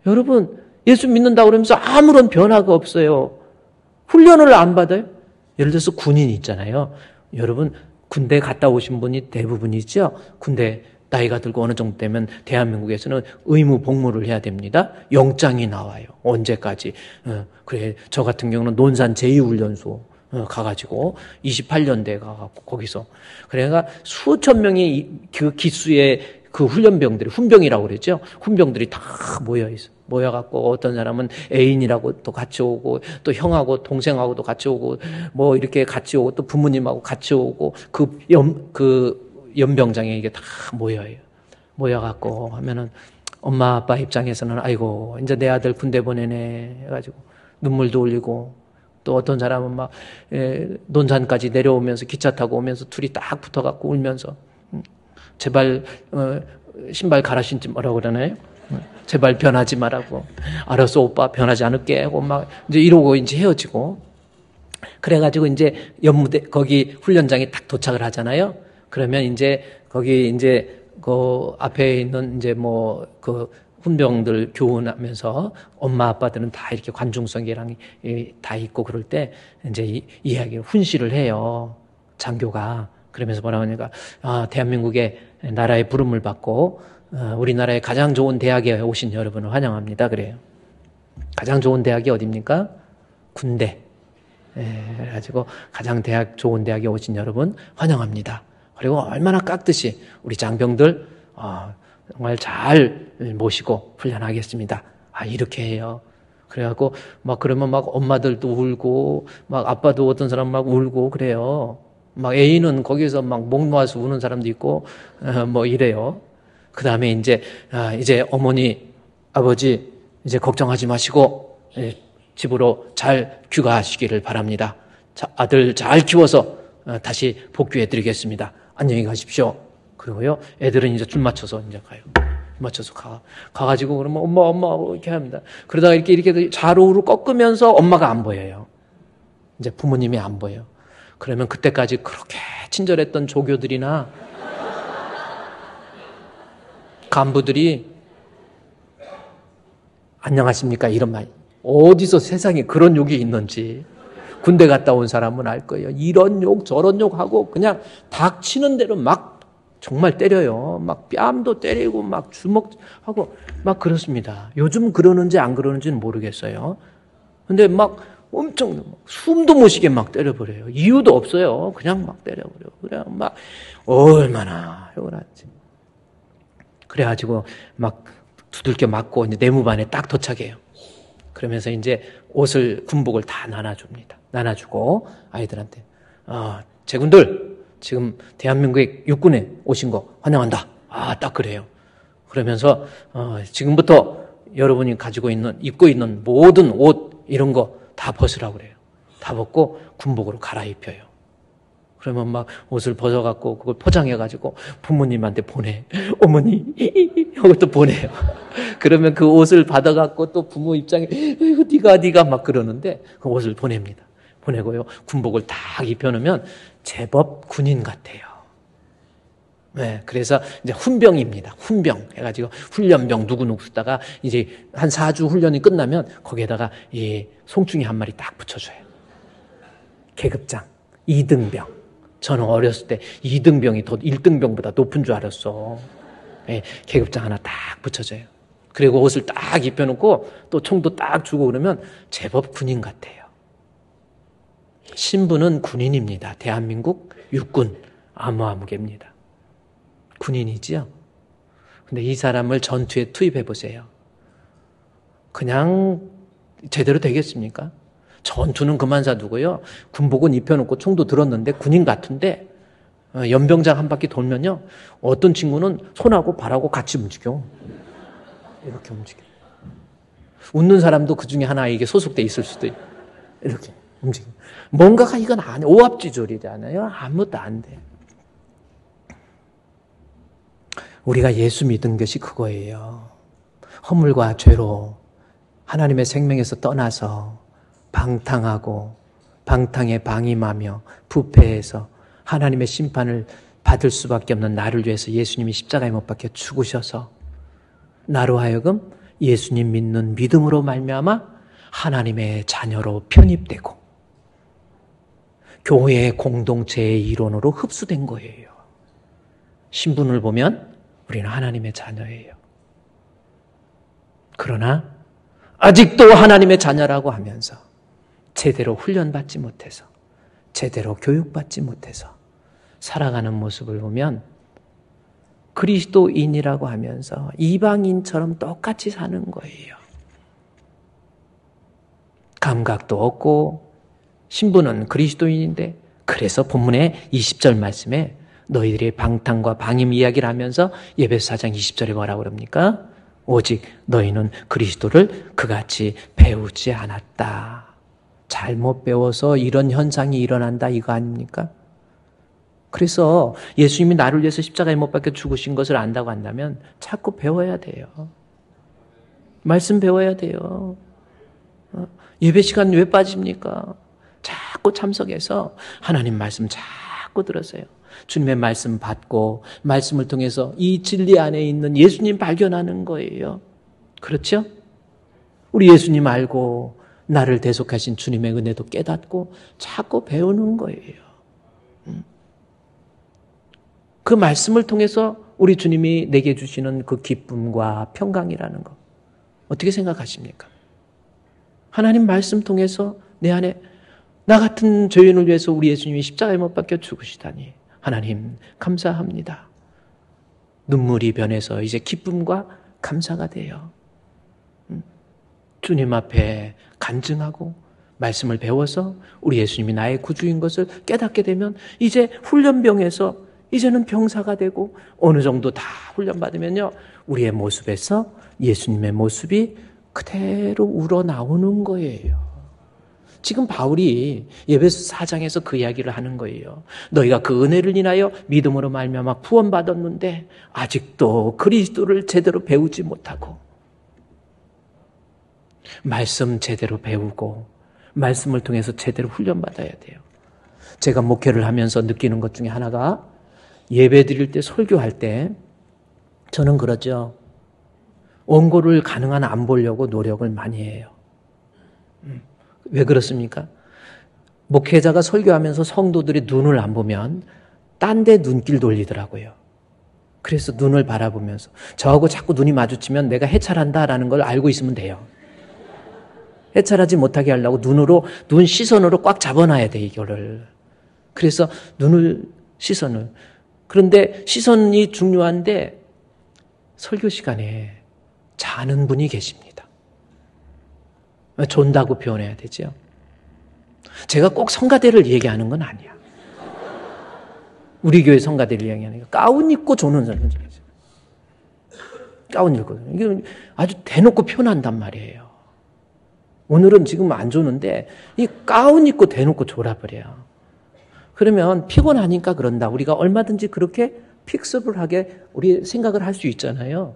A: 여러분, 예수 믿는다고 그러면서 아무런 변화가 없어요. 훈련을 안 받아요? 예를 들어서 군인 있잖아요. 여러분, 군대 갔다 오신 분이 대부분이죠. 군대 나이가 들고 어느 정도 되면 대한민국에서는 의무 복무를 해야 됩니다. 영장이 나와요. 언제까지. 그래, 저 같은 경우는 논산 제2훈련소 가가지고 28년대에 가갖고 거기서, 그래가 수천 명이 그 기수의 그 훈련병들이, 훈병이라고 그랬죠. 훈병들이 다 모여있어. 모여갖고 어떤 사람은 애인이라고 또 같이 오고, 또 형하고 동생하고도 같이 오고, 뭐 이렇게 같이 오고, 또 부모님하고 같이 오고, 연병장에 이게 다 모여요. 모여갖고 하면은 엄마 아빠 입장에서는 아이고 이제 내 아들 군대 보내네 해가지고 눈물도 흘리고, 또 어떤 사람은 막 논산까지 내려오면서 기차 타고 오면서 둘이 딱 붙어갖고 울면서 제발 신발 갈아 신지 뭐라고 그러나요? 제발 변하지 말라고. 알았어 오빠 변하지 않을게 하고 막 이제 이러고 이제 헤어지고, 그래가지고 이제 연무대 거기 훈련장에 딱 도착을 하잖아요. 그러면 이제 거기 이제 그 앞에 있는 이제 뭐 그 훈병들 교훈하면서 엄마 아빠들은 다 이렇게 관중석이랑 다 있고 그럴 때 이제 이야기를 훈시를 해요. 장교가. 그러면서 뭐라고 하니까 대한민국의 나라의 부름을 받고 우리나라의 가장 좋은 대학에 오신 여러분을 환영합니다. 그래요. 가장 좋은 대학이 어디입니까? 군대. 그래가지고 가장 좋은 대학에 오신 여러분 환영합니다. 그리고 얼마나 깍듯이 우리 장병들 정말 잘 모시고 훈련하겠습니다. 이렇게 해요. 그래갖고 막 그러면 막 엄마들도 울고 막 아빠도 어떤 사람 막 울고 그래요. 막 애인은 거기서 막 목 놓아서 우는 사람도 있고 뭐 이래요. 그 다음에 이제 어머니 아버지 이제 걱정하지 마시고 집으로 잘 귀가하시기를 바랍니다. 아들 잘 키워서 다시 복귀해 드리겠습니다. 안녕히 가십시오. 그리고요, 애들은 이제 줄 맞춰서 이제 가요. 맞춰서 가가지고 그러면 엄마 이렇게 합니다. 그러다가 이렇게 좌우로 꺾으면서 엄마가 안 보여요. 이제 부모님이 안 보여요. 그러면 그때까지 그렇게 친절했던 조교들이나 간부들이 안녕하십니까 이런 말. 어디서 세상에 그런 욕이 있는지 군대 갔다 온 사람은 알 거예요. 이런 욕 저런 욕 하고 그냥 닥치는 대로 막 정말 때려요. 막 뺨도 때리고 막 주먹하고 막 그렇습니다. 요즘 그러는지 안 그러는지는 모르겠어요. 근데 막 엄청 숨도 못 쉬게 막 때려버려요. 이유도 없어요. 그냥 막 때려버려요. 그래 막 얼마나 욕을 하지. 그래가지고 막 두들겨 맞고 이제 내무반에 딱 도착해요. 그러면서 이제 옷을 군복을 다 나눠줍니다. 나눠주고 아이들한테 제군들 지금 대한민국의 육군에 오신 거 환영한다. 딱 그래요. 그러면서 지금부터 여러분이 입고 있는 모든 옷 이런 거 다 벗으라고 그래요. 다 벗고 군복으로 갈아입혀요. 그러면 막 옷을 벗어갖고 그걸 포장해가지고 부모님한테 보내. 어머니 하고 또 보내요. 그러면 그 옷을 받아갖고 또 부모 입장에 네가 막 그러는데 그 옷을 보냅니다. 보내고요. 군복을 딱 입혀놓으면 제법 군인 같아요. 네, 그래서 이제 훈병입니다. 훈병 해가지고 훈련병 누구 쓰다가 이제 한 4주 훈련이 끝나면 거기에다가 이 송충이 한 마리 딱 붙여줘요. 계급장 2등병. 저는 어렸을 때 2등병이 더 1등병보다 높은 줄 알았어. 네, 계급장 하나 딱 붙여줘요. 그리고 옷을 딱 입혀놓고 또 총도 딱 주고 그러면 제법 군인 같아요. 신분은 군인입니다. 대한민국 육군 아무개입니다. 군인이지요. 근데 이 사람을 전투에 투입해 보세요. 그냥 제대로 되겠습니까? 전투는 그만 사두고요. 군복은 입혀놓고 총도 들었는데 군인 같은데 연병장 한 바퀴 돌면요. 어떤 친구는 손하고 발하고 같이 움직여. 이렇게 움직여. 웃는 사람도 그 중에 하나에게 소속돼 있을 수도 있고. 이렇게 움직여. 뭔가가 이건 아니에요. 오합지졸이잖아요. 아무것도 안 돼. 우리가 예수 믿은 것이 그거예요. 허물과 죄로 하나님의 생명에서 떠나서 방탕하고 방탕에 방임하며 부패해서 하나님의 심판을 받을 수밖에 없는 나를 위해서 예수님이 십자가에 못 박혀 죽으셔서 나로 하여금 예수님 믿는 믿음으로 말미암아 하나님의 자녀로 편입되고 교회의 공동체의 일원으로 흡수된 거예요. 신분을 보면 우리는 하나님의 자녀예요. 그러나 아직도 하나님의 자녀라고 하면서 제대로 훈련받지 못해서 제대로 교육받지 못해서 살아가는 모습을 보면 그리스도인이라고 하면서 이방인처럼 똑같이 사는 거예요. 감각도 없고 신분은 그리스도인인데 그래서 본문의 20절 말씀에 너희들이 방탕과 방임 이야기를 하면서 예배서 4장 20절에 뭐라고 그럽니까? 오직 너희는 그리스도를 그같이 배우지 않았다. 잘못 배워서 이런 현상이 일어난다 이거 아닙니까? 그래서 예수님이 나를 위해서 십자가에 못 박혀 죽으신 것을 안다고 한다면 자꾸 배워야 돼요. 말씀 배워야 돼요. 예배 시간 왜 빠집니까? 자꾸 참석해서 하나님 말씀 자꾸 들었어요. 주님의 말씀 받고 말씀을 통해서 이 진리 안에 있는 예수님 발견하는 거예요. 그렇죠? 우리 예수님 알고 나를 대속하신 주님의 은혜도 깨닫고 자꾸 배우는 거예요. 그 말씀을 통해서 우리 주님이 내게 주시는 그 기쁨과 평강이라는 거 어떻게 생각하십니까? 하나님 말씀 통해서 내 안에 나 같은 죄인을 위해서 우리 예수님이 십자가에 못 박혀 죽으시다니 하나님 감사합니다. 눈물이 변해서 이제 기쁨과 감사가 돼요. 주님 앞에 간증하고 말씀을 배워서 우리 예수님이 나의 구주인 것을 깨닫게 되면 이제 훈련병에서 이제는 병사가 되고 어느 정도 다 훈련받으면요 우리의 모습에서 예수님의 모습이 그대로 우러나오는 거예요. 지금 바울이 에베소 4장에서 그 이야기를 하는 거예요. 너희가 그 은혜를 인하여 믿음으로 말미암아 구원받았는데 아직도 그리스도를 제대로 배우지 못하고 말씀 제대로 배우고 말씀을 통해서 제대로 훈련받아야 돼요. 제가 목회를 하면서 느끼는 것 중에 하나가 예배 드릴 때 설교할 때 저는 그러죠. 원고를 가능한 안 보려고 노력을 많이 해요. 왜 그렇습니까? 목회자가 설교하면서 성도들이 눈을 안 보면 딴 데 눈길 돌리더라고요. 그래서 눈을 바라보면서 저하고 자꾸 눈이 마주치면 내가 해찰한다라는 걸 알고 있으면 돼요. 해찰하지 못하게 하려고 눈 시선으로 꽉 잡아놔야 돼 이거를. 그래서 시선을. 그런데 시선이 중요한데 설교 시간에 자는 분이 계십니다. 존다고 표현해야 되죠. 제가 꼭 성가대를 얘기하는 건 아니야. 우리 교회 성가대를 얘기하는 거 가운 입고 조는 사람 중이죠. 가운 입고. 이게 아주 대놓고 표현한단 말이에요. 오늘은 지금 안 조는데 이 가운 입고 대놓고 졸아버려요. 그러면 피곤하니까 그런다. 우리가 얼마든지 그렇게 픽스업을 하게 우리 생각을 할 수 있잖아요.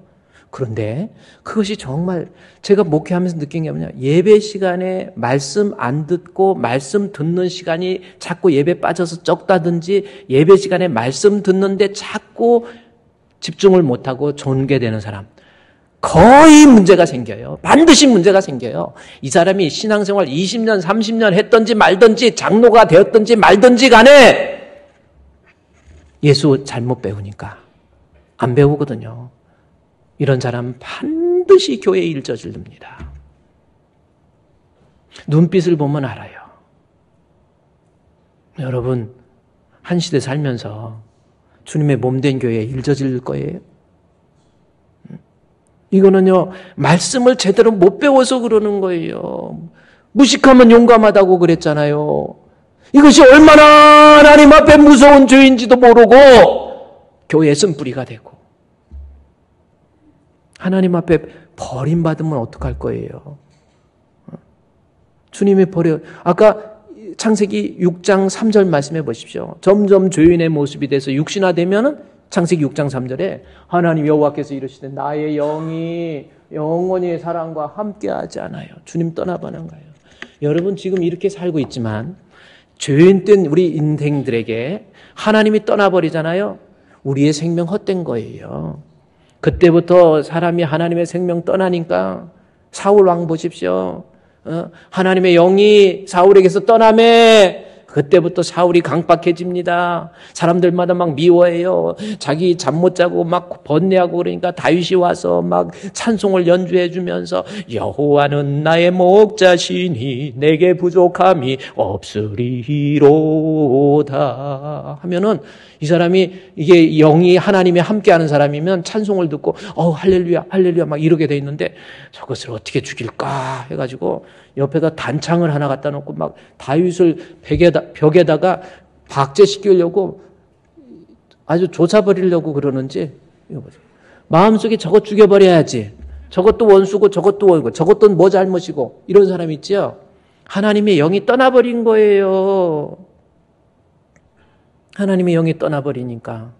A: 그런데 그것이 정말 제가 목회하면서 느낀 게 뭐냐. 예배 시간에 말씀 안 듣고 말씀 듣는 시간이 자꾸 예배 빠져서 적다든지 예배 시간에 말씀 듣는데 자꾸 집중을 못하고 존게되는 사람. 거의 문제가 생겨요. 반드시 문제가 생겨요. 이 사람이 신앙생활 20년, 30년 했든지 말든지 장로가 되었든지 말든지 간에 예수 잘못 배우니까 안 배우거든요. 이런 사람 반드시 교회에 일저지릅니다. 눈빛을 보면 알아요. 여러분 한 시대 살면서 주님의 몸된 교회에 일저질 거예요. 이거는요 말씀을 제대로 못 배워서 그러는 거예요. 무식하면 용감하다고 그랬잖아요. 이것이 얼마나 하나님 앞에 무서운 죄인지도 모르고 교회에 쓴뿌리가 되고 하나님 앞에 버림받으면 어떡할 거예요? 주님이 아까 창세기 6장 3절 말씀해 보십시오. 점점 죄인의 모습이 돼서 육신화되면은 창세기 6장 3절에 하나님 여호와께서 이르시되 나의 영이 영원히 사람과 함께하지 않아요. 주님 떠나보는 거예요. 여러분 지금 이렇게 살고 있지만 죄인된 우리 인생들에게 하나님이 떠나버리잖아요. 우리의 생명 헛된 거예요. 그때부터 사람이 하나님의 생명 떠나니까 사울 왕 보십시오. 하나님의 영이 사울에게서 떠나매 그때부터 사울이 강박해집니다. 사람들마다 막 미워해요. 자기 잠 못 자고 막 번뇌하고 그러니까 다윗이 와서 막 찬송을 연주해 주면서 여호와는 나의 목자시니 내게 부족함이 없으리로다 하면은 이 사람이 이게 영이 하나님이 함께하는 사람이면 찬송을 듣고 할렐루야 할렐루야 막 이러게 돼 있는데 저것을 어떻게 죽일까 해가지고 옆에다 단창을 하나 갖다 놓고 막 다윗을 벽에다가 박제시키려고 아주 조사버리려고 그러는지 이거 보세요. 마음속에 저것 죽여버려야지. 저것도 원수고 저것도 원수고 저것도 뭐 잘못이고 이런 사람 있죠. 하나님의 영이 떠나버린 거예요. 하나님의 영이 떠나버리니까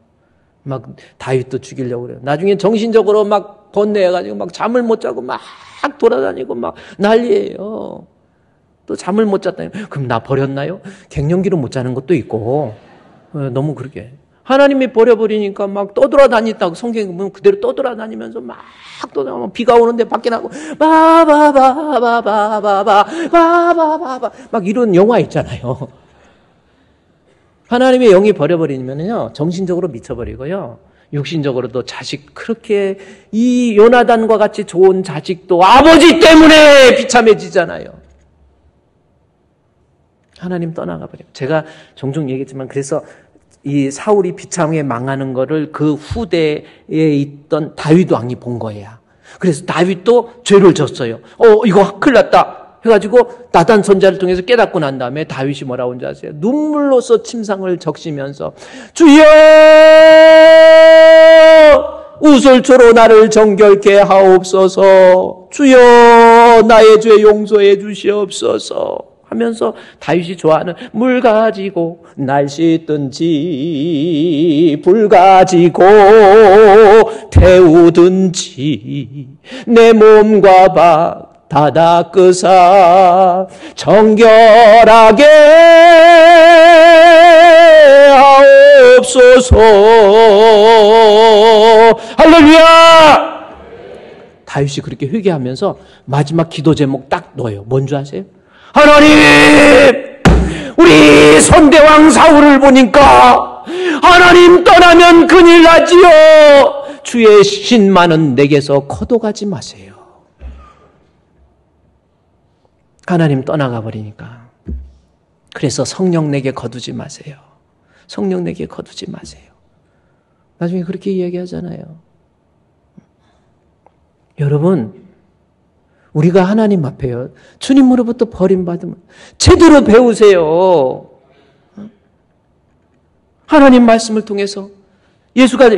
A: 막 다윗도 죽이려고 그래요. 나중에 정신적으로 막 번뇌해가지고 막 잠을 못 자고 막 돌아다니고 막 난리예요. 또 잠을 못 잤다니. 그럼 나 버렸나요? 갱년기로 못 자는 것도 있고 너무 그렇게 하나님이 버려버리니까 막 떠돌아다녔다고 성경에 보면 그대로 떠돌아다니면서 막 떠돌아다니면 비가 오는데 밖에 나고 바바바바바바바바바바바 막 이런 영화 있잖아요. 하나님의 영이 버려버리면요 정신적으로 미쳐버리고요 육신적으로도 자식 그렇게 이 요나단과 같이 좋은 자식도 아버지 때문에 비참해지잖아요. 하나님 떠나가 버려요. 제가 종종 얘기했지만 그래서 이 사울이 비참하게 망하는 거를 그 후대에 있던 다윗 왕이 본 거예요. 그래서 다윗도 죄를 졌어요. 이거 큰일 났다 해가지고 나단 선자를 통해서 깨닫고 난 다음에 다윗이 뭐라고 하는지 아세요? 눈물로써 침상을 적시면서 주여 우솔초로 나를 정결케 하옵소서 주여 나의 죄 용서해 주시옵소서 하면서 다윗이 좋아하는 물 가지고 날 씻든지 불 가지고 태우든지 내 몸과 다 닦으사 정결하게 하옵소서. 할렐루야! 다윗이 그렇게 회개하면서 마지막 기도 제목 딱 넣어요. 뭔지 아세요? 하나님! 우리 선대왕 사울을 보니까 하나님 떠나면 큰일 나지요. 주의 신만은 내게서 거둬가지 마세요. 하나님 떠나가 버리니까. 그래서 성령 내게 거두지 마세요. 성령 내게 거두지 마세요. 나중에 그렇게 이야기하잖아요. 여러분, 우리가 하나님 앞에요. 주님으로부터 버림받으면 제대로 배우세요. 하나님 말씀을 통해서 예수가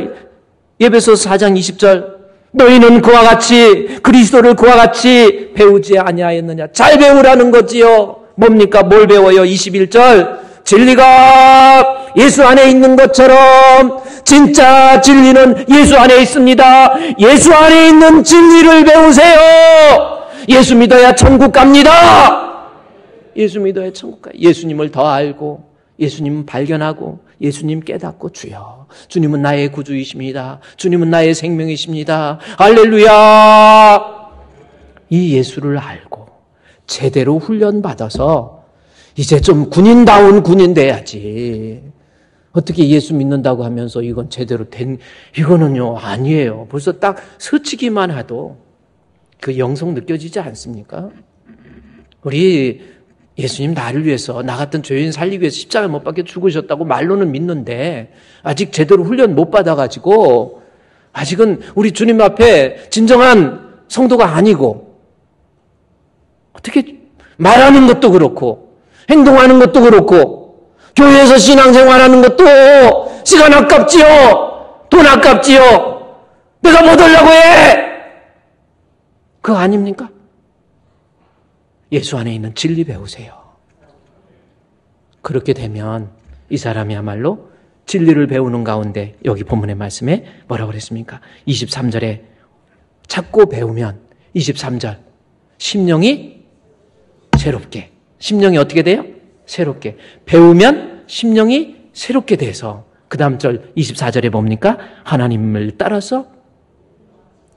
A: 에베소서 4장 20절 너희는 그와 같이 그리스도를 그와 같이 배우지 아니하였느냐. 잘 배우라는 거지요. 뭡니까? 뭘 배워요? 21절 진리가 예수 안에 있는 것처럼 진짜 진리는 예수 안에 있습니다. 예수 안에 있는 진리를 배우세요. 예수 믿어야 천국 갑니다. 예수 믿어야 천국 가요. 예수님을 더 알고 예수님 발견하고 예수님 깨닫고 주여 주님은 나의 구주이십니다. 주님은 나의 생명이십니다. 할렐루야. 이 예수를 알고 제대로 훈련받아서 이제 좀 군인다운 군인 돼야지. 어떻게 예수 믿는다고 하면서 이건 제대로 이거는요 아니에요. 벌써 딱 스치기만 해도 그 영성 느껴지지 않습니까? 우리 예수님 나를 위해서 나 같은 죄인 살리기 위해서 십자가에 못 박혀 죽으셨다고 말로는 믿는데 아직 제대로 훈련 못 받아가지고 아직은 우리 주님 앞에 진정한 성도가 아니고 어떻게 말하는 것도 그렇고 행동하는 것도 그렇고 교회에서 신앙생활하는 것도 시간 아깝지요. 돈 아깝지요. 내가 뭐 하려고 해. 그거 아닙니까? 예수 안에 있는 진리 배우세요. 그렇게 되면 이 사람이야말로 진리를 배우는 가운데 여기 본문의 말씀에 뭐라고 그랬습니까? 23절에 찾고 배우면 23절 심령이 새롭게 심령이 어떻게 돼요? 새롭게 배우면 심령이 새롭게 돼서 그 다음 절 24절에 뭡니까? 하나님을 따라서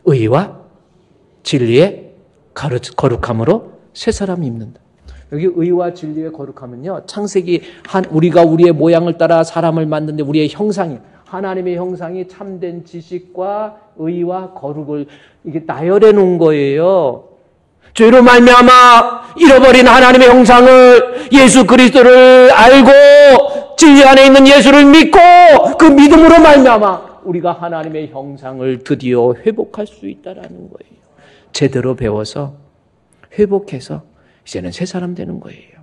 A: 의와 진리의 거룩함으로 새 사람이 입는다. 여기 의와 진리의 거룩함은요. 창세기 우리가 우리의 모양을 따라 사람을 만드는데 우리의 형상이 하나님의 형상이 참된 지식과 의와 거룩을 이게 나열해 놓은 거예요. 죄로 말미암아 잃어버린 하나님의 형상을 예수 그리스도를 알고 진리 안에 있는 예수를 믿고 그 믿음으로 말미암아 우리가 하나님의 형상을 드디어 회복할 수 있다라는 거예요. 제대로 배워서 회복해서 이제는 새 사람 되는 거예요.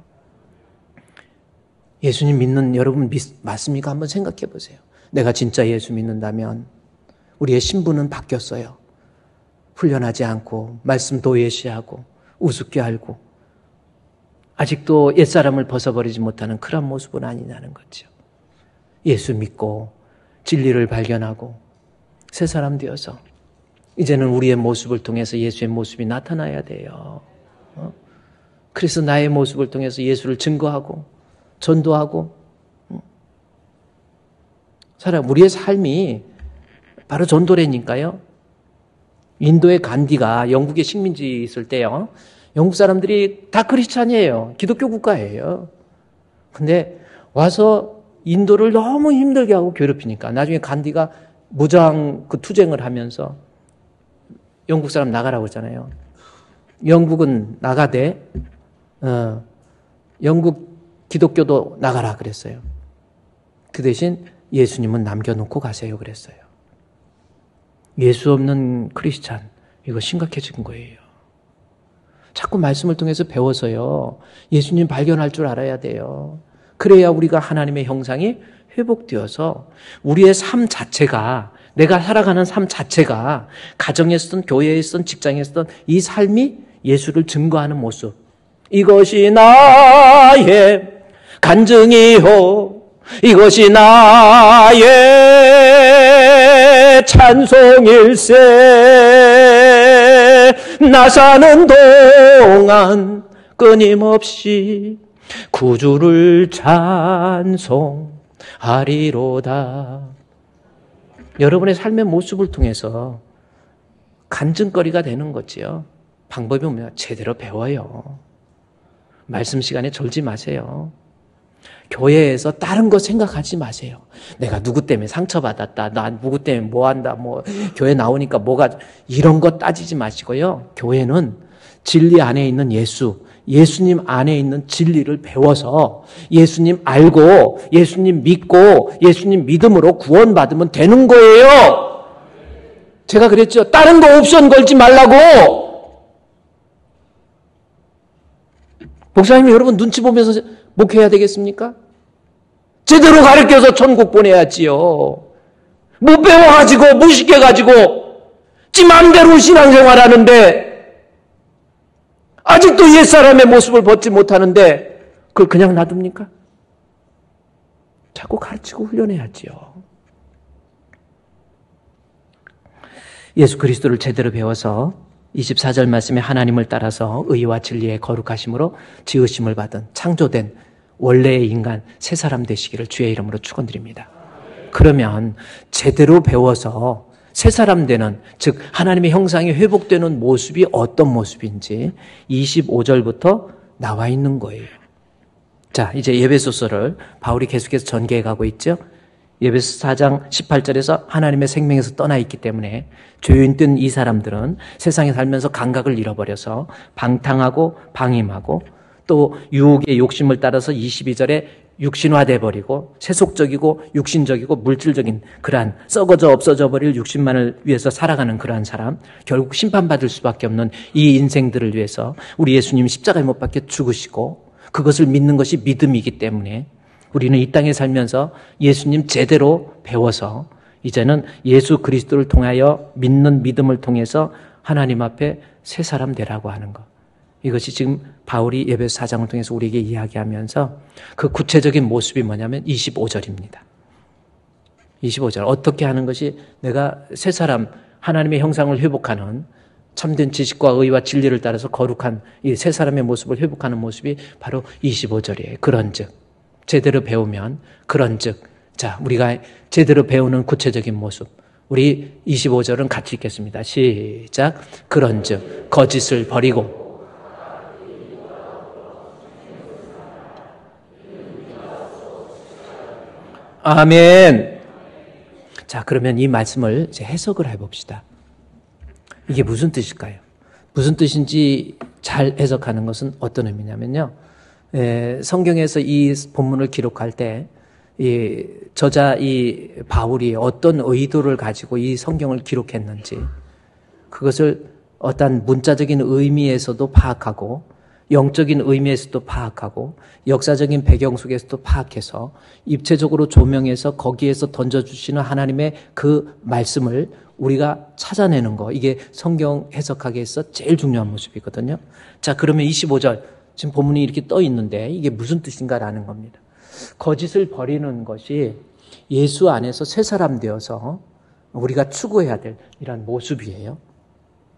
A: 예수님 믿는 여러분 맞습니까? 한번 생각해 보세요. 내가 진짜 예수 믿는다면 우리의 신분은 바뀌었어요. 훈련하지 않고 말씀 도외시하고 우습게 알고 아직도 옛사람을 벗어버리지 못하는 그런 모습은 아니냐는 거죠. 예수 믿고 진리를 발견하고 새 사람 되어서 이제는 우리의 모습을 통해서 예수의 모습이 나타나야 돼요. 그래서 나의 모습을 통해서 예수를 증거하고 전도하고 우리의 삶이 바로 전도래니까요. 인도의 간디가 영국에 식민지 있을 때요. 영국 사람들이 다 크리스찬이에요. 기독교 국가예요. 근데 와서 인도를 너무 힘들게 하고 괴롭히니까 나중에 간디가 무장 투쟁을 하면서 영국 사람 나가라고 했잖아요. 영국은 나가되 영국 기독교도 나가라 그랬어요. 그 대신 예수님은 남겨놓고 가세요 그랬어요. 예수 없는 크리스찬, 이거 심각해진 거예요. 자꾸 말씀을 통해서 배워서요. 예수님 발견할 줄 알아야 돼요. 그래야 우리가 하나님의 형상이 회복되어서 우리의 삶 자체가, 내가 살아가는 삶 자체가 가정에서든 교회에서든 직장에서든 이 삶이 예수를 증거하는 모습. 이것이 나의 간증이요. 이것이 나의 찬송일세. 나 사는 동안 끊임없이 구주를 찬송하리로다. 여러분의 삶의 모습을 통해서 간증거리가 되는 거지요. 방법이 뭐냐? 제대로 배워요. 말씀 시간에 졸지 마세요. 교회에서 다른 거 생각하지 마세요. 내가 누구 때문에 상처받았다. 나 누구 때문에 뭐 한다. 교회 나오니까 뭐가, 이런 거 따지지 마시고요. 교회는 진리 안에 있는 예수님 안에 있는 진리를 배워서 예수님 알고 예수님 믿고 예수님 믿음으로 구원받으면 되는 거예요. 제가 그랬죠. 다른 거 옵션 걸지 말라고. 목사님이 여러분 눈치 보면서 목회해야 되겠습니까? 제대로 가르쳐서 천국 보내야지요. 못 배워가지고 무식해가지고 지 맘대로 신앙생활하는데 아직도 옛사람의 모습을 벗지 못하는데 그걸 그냥 놔둡니까? 자꾸 가르치고 훈련해야지요. 예수 그리스도를 제대로 배워서 24절 말씀에 하나님을 따라서 의와 진리의 거룩하심으로 지으심을 받은 창조된 원래의 인간 새 사람 되시기를 주의 이름으로 축원드립니다. 그러면 제대로 배워서 새 사람 되는, 즉 하나님의 형상이 회복되는 모습이 어떤 모습인지 25절부터 나와 있는 거예요. 자, 이제 에베소서를 바울이 계속해서 전개해 가고 있죠. 에베소 4장 18절에서 하나님의 생명에서 떠나 있기 때문에 죄인 뜬 이 사람들은 세상에 살면서 감각을 잃어버려서 방탕하고 방임하고 또 유혹의 욕심을 따라서 22절에 육신화돼 버리고 세속적이고 육신적이고 물질적인 그러한 썩어져 없어져 버릴 육신만을 위해서 살아가는 그러한 사람, 결국 심판받을 수밖에 없는 이 인생들을 위해서 우리 예수님 십자가에 못 박혀 죽으시고 그것을 믿는 것이 믿음이기 때문에 우리는 이 땅에 살면서 예수님 제대로 배워서 이제는 예수 그리스도를 통하여 믿는 믿음을 통해서 하나님 앞에 새 사람 되라고 하는 것. 이것이 지금 바울이 에베소 4장을 통해서 우리에게 이야기하면서 그 구체적인 모습이 뭐냐면 25절입니다. 25절. 어떻게 하는 것이 내가 새 사람, 하나님의 형상을 회복하는 참된 지식과 의와 진리를 따라서 거룩한 이 새 사람의 모습을 회복하는 모습이 바로 25절이에요. 그런즉 제대로 배우면 그런즉, 자, 우리가 제대로 배우는 구체적인 모습. 우리 25절은 같이 읽겠습니다. 시작. 그런즉 거짓을 버리고 아멘. 자, 그러면 이 말씀을 이제 해석을 해봅시다. 이게 무슨 뜻일까요? 무슨 뜻인지 잘 해석하는 것은 어떤 의미냐면요. 성경에서 이 본문을 기록할 때, 이 저자 이 바울이 어떤 의도를 가지고 이 성경을 기록했는지, 그것을 어떤 문자적인 의미에서도 파악하고, 영적인 의미에서도 파악하고 역사적인 배경 속에서도 파악해서 입체적으로 조명해서 거기에서 던져주시는 하나님의 그 말씀을 우리가 찾아내는 거, 이게 성경 해석하기에서 제일 중요한 모습이거든요. 자, 그러면 25절 지금 본문이 이렇게 떠 있는데 이게 무슨 뜻인가라는 겁니다. 거짓을 버리는 것이 예수 안에서 새 사람 되어서 우리가 추구해야 될 이런 모습이에요.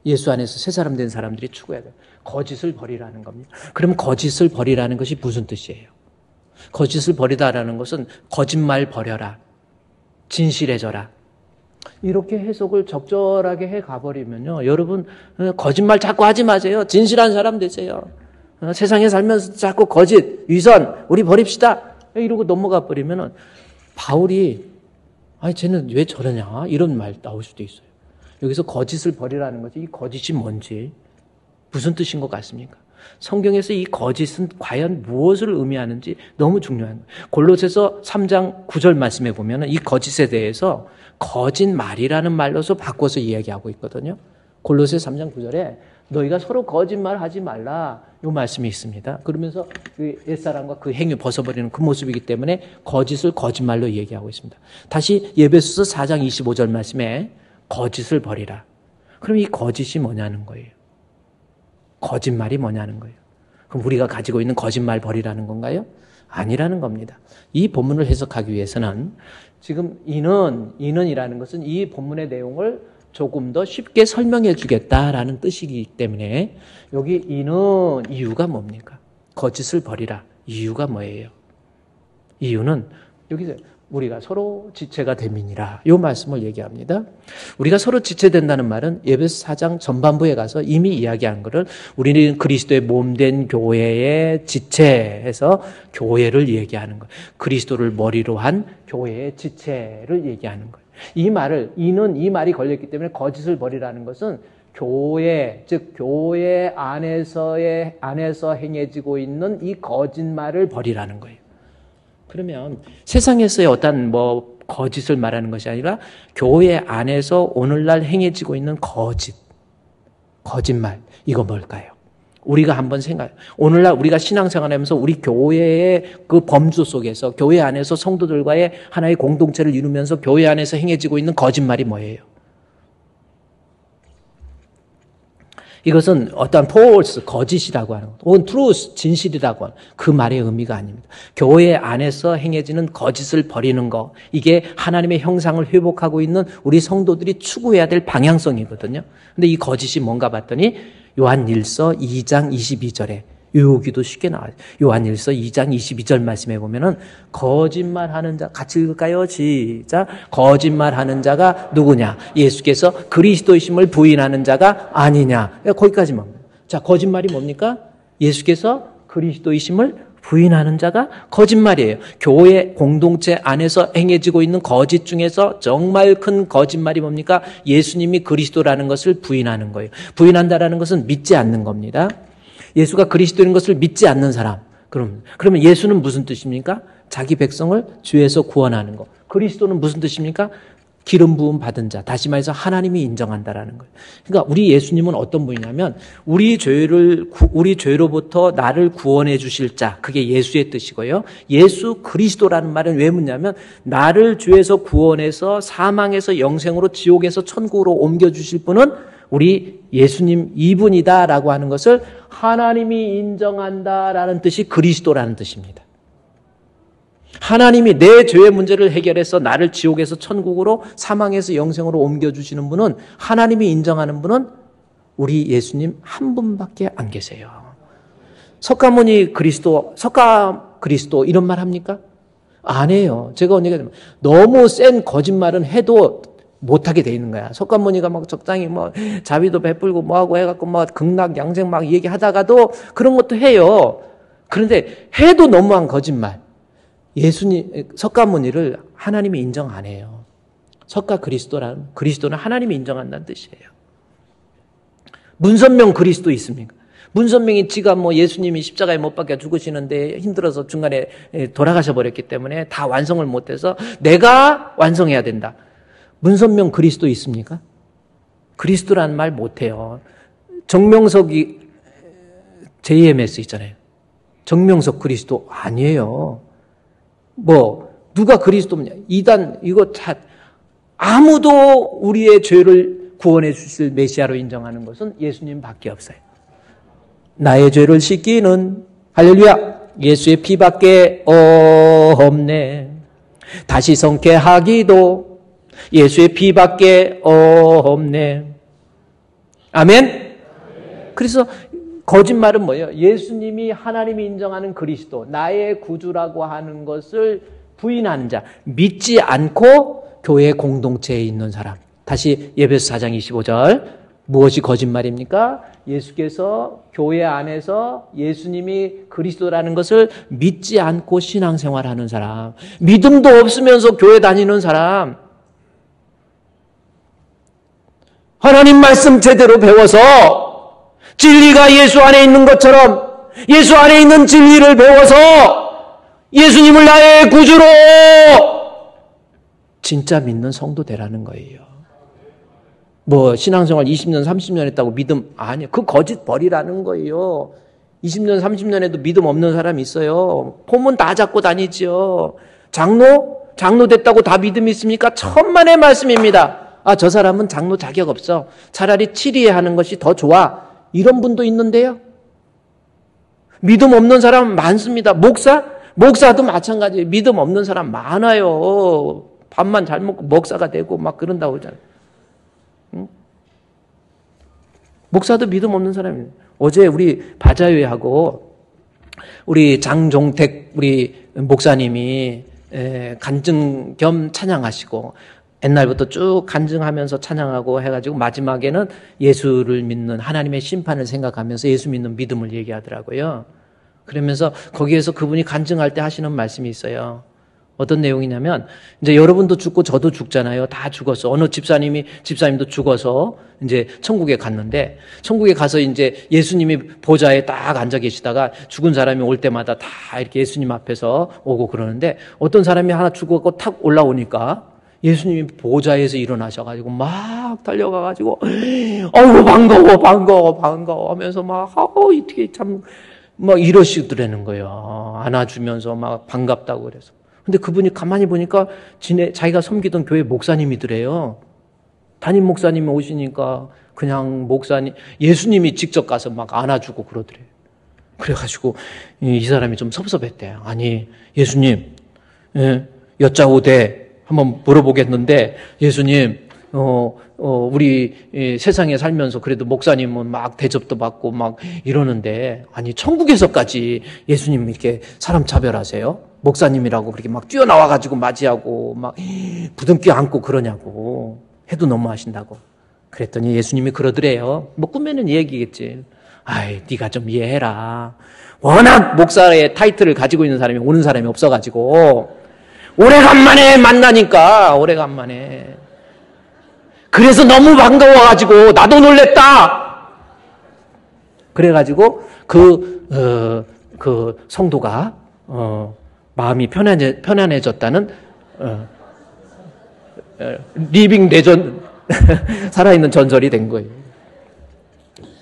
A: 예수 안에서 새 사람 된 사람들이 추구해야 돼요. 거짓을 버리라는 겁니다. 그럼 거짓을 버리라는 것이 무슨 뜻이에요? 거짓을 버리다라는 것은 거짓말 버려라. 진실해져라. 이렇게 해석을 적절하게 해 가버리면요. 여러분, 거짓말 자꾸 하지 마세요. 진실한 사람 되세요. 세상에 살면서 자꾸 거짓, 위선, 우리 버립시다. 이러고 넘어가 버리면은 바울이, 아니, 쟤는 왜 저러냐? 이런 말 나올 수도 있어요. 여기서 거짓을 버리라는 거지. 이 거짓이 뭔지, 무슨 뜻인 것 같습니까? 성경에서 이 거짓은 과연 무엇을 의미하는지 너무 중요한 거예요. 골로새서 3장 9절 말씀에 보면 이 거짓에 대해서 거짓말이라는 말로서 바꿔서 이야기하고 있거든요. 골로새 3장 9절에 너희가 서로 거짓말 하지 말라, 이 말씀이 있습니다. 그러면서 그 옛사람과 그 행위 벗어버리는 그 모습이기 때문에 거짓을 거짓말로 얘기하고 있습니다. 다시 에베소서 4장 25절 말씀에 거짓을 버리라. 그럼 이 거짓이 뭐냐는 거예요. 거짓말이 뭐냐는 거예요. 그럼 우리가 가지고 있는 거짓말 버리라는 건가요? 아니라는 겁니다. 이 본문을 해석하기 위해서는 지금 이는이라는 것은 이 본문의 내용을 조금 더 쉽게 설명해 주겠다라는 뜻이기 때문에 여기 이는 이유가 뭡니까? 거짓을 버리라. 이유가 뭐예요? 이유는 여기서 우리가 서로 지체가 됨이니라. 이 말씀을 얘기합니다. 우리가 서로 지체된다는 말은 에베소 4장 전반부에 가서 이미 이야기한 것을 우리는 그리스도의 몸된 교회의 지체해서 교회를 얘기하는 거예요. 그리스도를 머리로 한 교회의 지체를 얘기하는 거예요. 이 말을, 이는 이 말이 걸렸기 때문에 거짓을 버리라는 것은 교회, 즉 교회 안에서 행해지고 있는 이 거짓말을 버리라는 거예요. 그러면 세상에서의 어떤 거짓을 말하는 것이 아니라 교회 안에서 오늘날 행해지고 있는 거짓말, 이거 뭘까요? 우리가 한번 오늘날 우리가 신앙생활하면서 우리 교회의 그 범주 속에서 교회 안에서 성도들과의 하나의 공동체를 이루면서 교회 안에서 행해지고 있는 거짓말이 뭐예요? 이것은 어떤 false, 거짓이라고 하는 것, 혹은 truth, 진실이라고 하는 그 말의 의미가 아닙니다. 교회 안에서 행해지는 거짓을 버리는 것, 이게 하나님의 형상을 회복하고 있는 우리 성도들이 추구해야 될 방향성이거든요. 근데 이 거짓이 뭔가 봤더니 요한일서 2장 22절에 여기도 쉽게 나와요. 요한일서 2장 22절 말씀에 보면은 거짓말하는 자, 같이 읽을까요? 시작. 거짓말하는 자가 누구냐? 예수께서 그리스도이심을 부인하는 자가 아니냐? 거기까지만. 자, 거짓말이 뭡니까? 예수께서 그리스도이심을 부인하는 자가 거짓말이에요. 교회 공동체 안에서 행해지고 있는 거짓 중에서 정말 큰 거짓말이 뭡니까? 예수님이 그리스도라는 것을 부인하는 거예요. 부인한다라는 것은 믿지 않는 겁니다. 예수가 그리스도인 것을 믿지 않는 사람. 그러면 예수는 무슨 뜻입니까? 자기 백성을 죄에서 구원하는 것. 그리스도는 무슨 뜻입니까? 기름 부음 받은 자. 다시 말해서 하나님이 인정한다라는 거예요. 그러니까 우리 예수님은 어떤 분이냐면 우리 죄로부터 나를 구원해 주실 자. 그게 예수의 뜻이고요. 예수 그리스도라는 말은 왜 묻냐면 나를 죄에서 구원해서 사망에서 영생으로 지옥에서 천국으로 옮겨 주실 분은 우리 예수님 이분이다라고 하는 것을 하나님이 인정한다라는 뜻이 그리스도라는 뜻입니다. 하나님이 내 죄의 문제를 해결해서 나를 지옥에서 천국으로 사망에서 영생으로 옮겨주시는 분은 하나님이 인정하는 분은 우리 예수님 한 분밖에 안 계세요. 석가모니 그리스도, 석가 그리스도 이런 말 합니까? 안 해요. 제가 언니가 너무 센 거짓말은 해도 못하게 돼 있는 거야. 석가모니가 막 적당히 자비도 베풀고 뭐하고 해갖고 극락 양생 막 얘기하다가도 그런 것도 해요. 그런데 해도 너무한 거짓말. 석가모니를 하나님이 인정 안 해요. 석가 그리스도는 하나님이 인정한다는 뜻이에요. 문선명 그리스도 있습니까? 문선명이 지가 예수님이 십자가에 못 박혀 죽으시는데 힘들어서 중간에 돌아가셔 버렸기 때문에 다 완성을 못해서 내가 완성해야 된다. 문선명 그리스도 있습니까? 그리스도라는 말 못해요. 정명석이 JMS 있잖아요. 정명석 그리스도 아니에요. 누가 그리스도냐? 이단 이거 다 아무도 우리의 죄를 구원해 주실 메시아로 인정하는 것은 예수님밖에 없어요. 나의 죄를 씻기는 할렐루야 예수의 피밖에 없네. 다시 성케하기도 예수의 피밖에 없네. 아멘? 그래서 거짓말은 뭐예요? 예수님이 하나님이 인정하는 그리스도, 나의 구주라고 하는 것을 부인하는 자, 믿지 않고 교회 공동체에 있는 사람. 다시 에베소 4장 25절. 무엇이 거짓말입니까? 예수께서 교회 안에서 예수님이 그리스도라는 것을 믿지 않고 신앙생활하는 사람. 믿음도 없으면서 교회 다니는 사람. 하나님 말씀 제대로 배워서 진리가 예수 안에 있는 것처럼 예수 안에 있는 진리를 배워서 예수님을 나의 구주로 진짜 믿는 성도 되라는 거예요. 뭐 신앙생활 20년 30년 했다고 믿음 아니요. 그 거짓 버리라는 거예요. 20년 30년 해도 믿음 없는 사람이 있어요. 포문 다 잡고 다니죠. 장로 됐다고 다 믿음이 있습니까? 천만의 말씀입니다. 아, 저 사람은 장로 자격 없어. 차라리 치리에 하는 것이 더 좋아. 이런 분도 있는데요. 믿음 없는 사람 많습니다. 목사도 마찬가지예요. 믿음 없는 사람 많아요. 밥만 잘 먹고 목사가 되고 막 그런다고 그러잖아요. 응? 목사도 믿음 없는 사람이에요. 어제 우리 바자회하고 우리 장종택 우리 목사님이 간증 겸 찬양하시고 옛날부터 쭉 간증하면서 찬양하고 해가지고 마지막에는 예수를 믿는 하나님의 심판을 생각하면서 예수 믿는 믿음을 얘기하더라고요. 그러면서 거기에서 그분이 간증할 때 하시는 말씀이 있어요. 어떤 내용이냐면 이제 여러분도 죽고 저도 죽잖아요. 다 죽었어. 어느 집사님도 죽어서 이제 천국에 갔는데 천국에 가서 이제 예수님이 보좌에 딱 앉아 계시다가 죽은 사람이 올 때마다 다 이렇게 예수님 앞에서 오고 그러는데 어떤 사람이 하나 죽었고 탁 올라오니까 예수님이 보좌에서 일어나셔가지고 막 달려가가지고 어우 반가워 하면서 막 이렇게 참 막 이러시더라는 거예요. 안아주면서 막 반갑다고 그래서. 근데 그분이 가만히 보니까 자기가 섬기던 교회 목사님이더래요. 담임 목사님이 오시니까 그냥 예수님이 직접 가서 막 안아주고 그러더래요. 그래가지고 이 사람이 좀 섭섭했대요. 아니 예수님 여짜오되 한번 물어보겠는데 예수님 우리 세상에 살면서 그래도 목사님은 막 대접도 받고 막 이러는데 아니 천국에서까지 예수님 이렇게 사람 차별하세요? 목사님이라고 그렇게 막 뛰어나와가지고 맞이하고 막 부둥켜 안고 그러냐고 해도 너무하신다고. 그랬더니 예수님이 그러더래요. 뭐 꿈에는 얘기겠지. 아이 네가 좀 이해해라. 워낙 목사의 타이틀을 가지고 있는 사람이 오는 사람이 없어가지고 오래간만에 만나니까 오래간만에 그래서 너무 반가워가지고 나도 놀랬다. 그래가지고 그 성도가 마음이 편안해졌다는 리빙 내전 살아있는 전설이 된 거예요.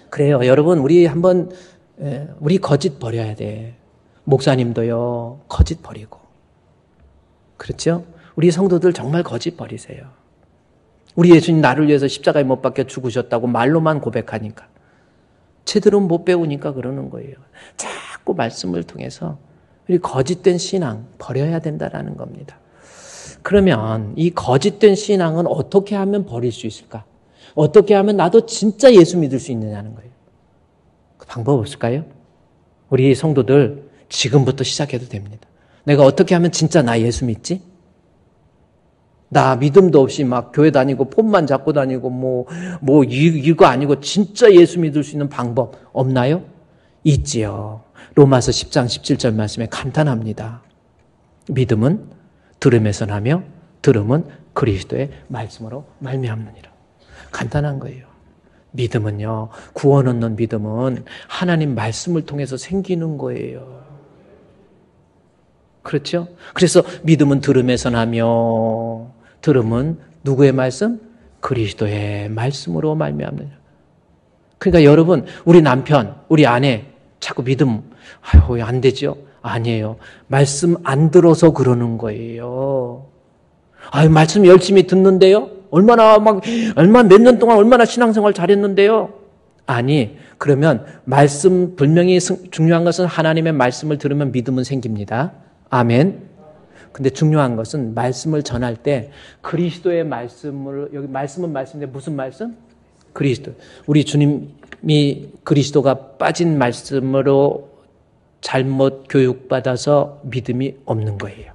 A: 그래요, 여러분 우리 거짓 버려야 돼. 목사님도요 거짓 버리고 그렇죠? 우리 성도들 정말 거짓 버리세요. 우리 예수님 나를 위해서 십자가에 못 박혀 죽으셨다고 말로만 고백하니까 제대로 못 배우니까 그러는 거예요. 자꾸 말씀을 통해서 우리 거짓된 신앙 버려야 된다라는 겁니다. 그러면 이 거짓된 신앙은 어떻게 하면 버릴 수 있을까? 어떻게 하면 나도 진짜 예수 믿을 수 있느냐는 거예요. 그 방법 없을까요? 우리 성도들 지금부터 시작해도 됩니다. 내가 어떻게 하면 진짜 나 예수 믿지? 나 믿음도 없이 막 교회 다니고 폰만 잡고 다니고 이거 아니고 진짜 예수 믿을 수 있는 방법 없나요? 있지요. 로마서 10장 17절 말씀에 간단합니다. 믿음은 들음에서 나며 들음은 그리스도의 말씀으로 말미암느니라. 간단한 거예요. 믿음은요, 구원 얻는 믿음은 하나님 말씀을 통해서 생기는 거예요. 그렇죠? 그래서 믿음은 들음에서 나며 들음은 누구의 말씀? 그리스도의 말씀으로 말미암느니라. 그러니까 여러분, 우리 남편, 우리 아내 자꾸 믿음 안 되죠? 아니에요. 말씀 안 들어서 그러는 거예요. 말씀 열심히 듣는데요? 얼마나 몇 년 동안 얼마나 신앙생활 잘했는데요? 아니, 그러면 말씀 분명히 중요한 것은 하나님의 말씀을 들으면 믿음은 생깁니다. 아멘. 근데 중요한 것은 말씀을 전할 때 그리스도의 말씀을, 여기 말씀은 말씀인데 무슨 말씀? 그리스도. 우리 주님이 그리스도가 빠진 말씀으로 잘못 교육받아서 믿음이 없는 거예요.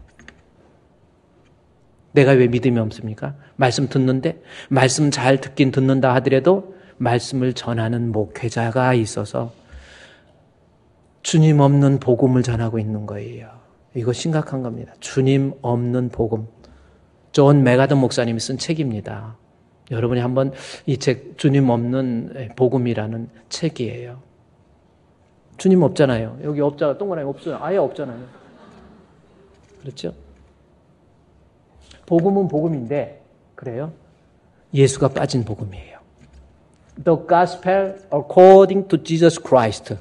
A: 내가 왜 믿음이 없습니까? 말씀 듣는데 말씀 잘 듣긴 듣는다 하더라도 말씀을 전하는 목회자가 있어서 주님 없는 복음을 전하고 있는 거예요. 이거 심각한 겁니다. 주님 없는 복음. 존 메가더 목사님이 쓴 책입니다. 여러분이 한번 이 책 주님 없는 복음이라는 책이에요. 주님 없잖아요. 여기 없잖아. 동그라미 없어요. 아예 없잖아요. 그렇죠? 복음은 복음인데 그래요? 예수가 빠진 복음이에요. The Gospel according to Jesus Christ.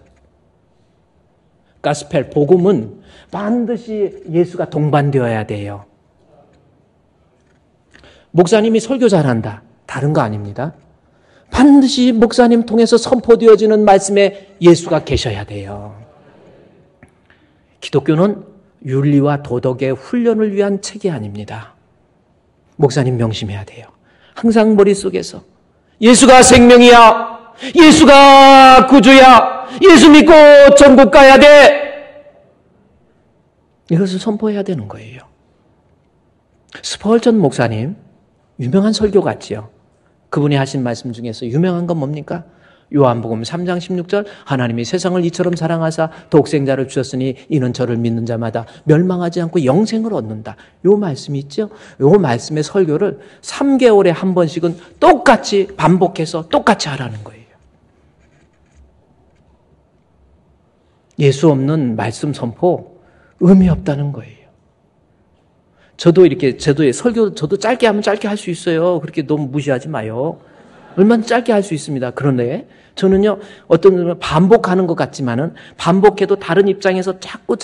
A: 가스펠, 복음은 반드시 예수가 동반되어야 돼요. 목사님이 설교 잘한다. 다른 거 아닙니다. 반드시 목사님 통해서 선포되어지는 말씀에 예수가 계셔야 돼요. 기독교는 윤리와 도덕의 훈련을 위한 책이 아닙니다. 목사님 명심해야 돼요. 항상 머릿속에서 예수가 생명이야. 예수가 구주야. 예수 믿고 천국 가야 돼. 이것을 선포해야 되는 거예요. 스펄전 목사님, 유명한 설교 같지요. 그분이 하신 말씀 중에서 유명한 건 뭡니까? 요한복음 3장 16절 하나님이 세상을 이처럼 사랑하사 독생자를 주셨으니 이는 저를 믿는 자마다 멸망하지 않고 영생을 얻는다. 요 말씀이 있죠. 요 말씀의 설교를 3개월에 한 번씩은 똑같이 반복해서 똑같이 하라는 거예요. 예수 없는 말씀 선포 의미 없다는 거예요. 저도 설교 저도 짧게 하면 짧게 할 수 있어요. 그렇게 너무 무시하지 마요. 얼마나 짧게 할 수 있습니다. 그런데 저는요, 어떤 분은 반복하는 것 같지만은 반복해도 다른 입장에서 자꾸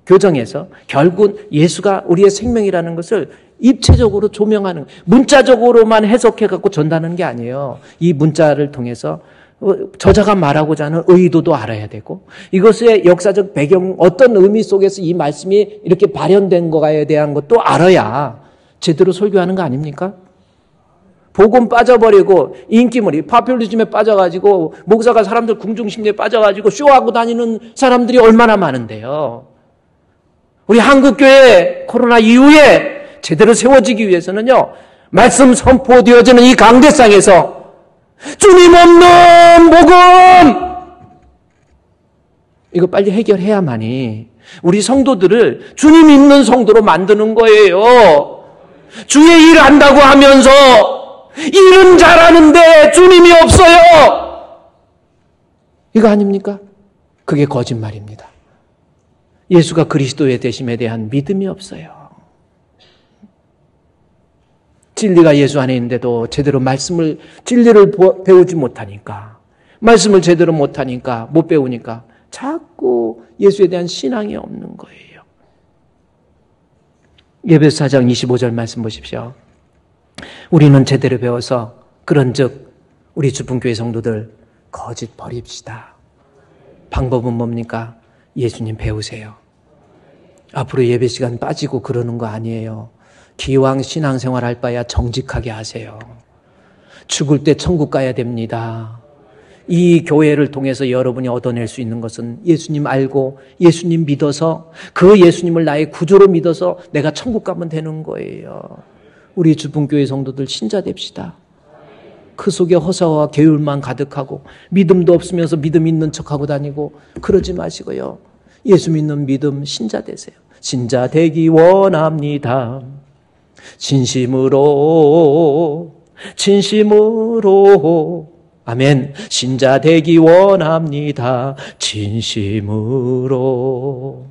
A: 교정해서 결국 예수가 우리의 생명이라는 것을 입체적으로 조명하는, 문자적으로만 해석해 갖고 전달하는 게 아니에요. 이 문자를 통해서 저자가 말하고자 하는 의도도 알아야 되고 이것의 역사적 배경, 어떤 의미 속에서 이 말씀이 이렇게 발현된 거에 대한 것도 알아야 제대로 설교하는 거 아닙니까? 복음 빠져버리고 인기몰이 파퓰리즘에 빠져가지고 목사가 사람들 궁중심리에 빠져가지고 쇼하고 다니는 사람들이 얼마나 많은데요. 우리 한국교회 코로나 이후에 제대로 세워지기 위해서는요, 말씀 선포되어지는 이 강대상에서 주님 없는 복음, 이거 빨리 해결해야만이 우리 성도들을 주님 있는 성도로 만드는 거예요. 주의 일 한다고 하면서 일은 잘하는데 주님이 없어요. 이거 아닙니까? 그게 거짓말입니다. 예수가 그리스도의 되심에 대한 믿음이 없어요. 진리가 예수 안에 있는데도 제대로 진리를 배우지 못하니까, 말씀을 제대로 못하니까, 못 배우니까 자꾸 예수에 대한 신앙이 없는 거예요. 에베소 4장 25절 말씀 보십시오. 우리는 제대로 배워서 그런즉 우리 주분교회 성도들 거짓 버립시다. 방법은 뭡니까? 예수님 배우세요. 앞으로 예배 시간 빠지고 그러는 거 아니에요. 기왕 신앙생활 할 바야 정직하게 하세요. 죽을 때 천국 가야 됩니다. 이 교회를 통해서 여러분이 얻어낼 수 있는 것은 예수님 알고 예수님 믿어서 그 예수님을 나의 구주로 믿어서 내가 천국 가면 되는 거예요. 우리 주분교회 성도들 신자 됩시다. 그 속에 허사와 게을만 가득하고 믿음도 없으면서 믿음 있는 척하고 다니고 그러지 마시고요. 예수 믿는 믿음 신자 되세요. 신자 되기 원합니다. 진심으로 아멘. 신자 되기 원합니다. 진심으로.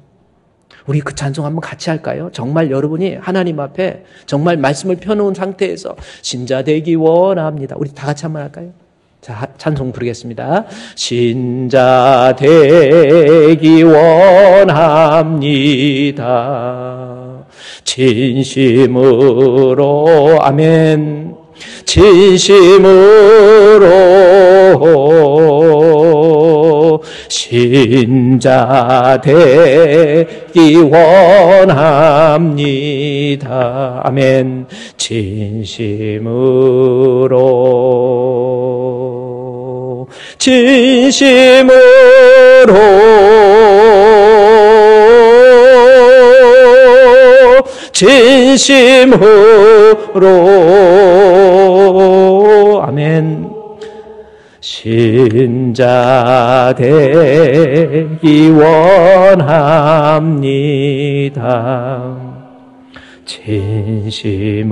A: 우리 그 찬송 한번 같이 할까요? 정말 여러분이 하나님 앞에 정말 말씀을 펴놓은 상태에서 신자 되기 원합니다. 우리 다 같이 한번 할까요? 자, 찬송 부르겠습니다. 신자 되기 원합니다. 진심으로 아멘. 진심으로 신자 되기 원합니다. 아멘. 진심으로 진심으로 진심으로 아멘. 신자 되기 원합니다. 진심으로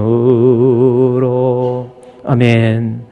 A: 아멘.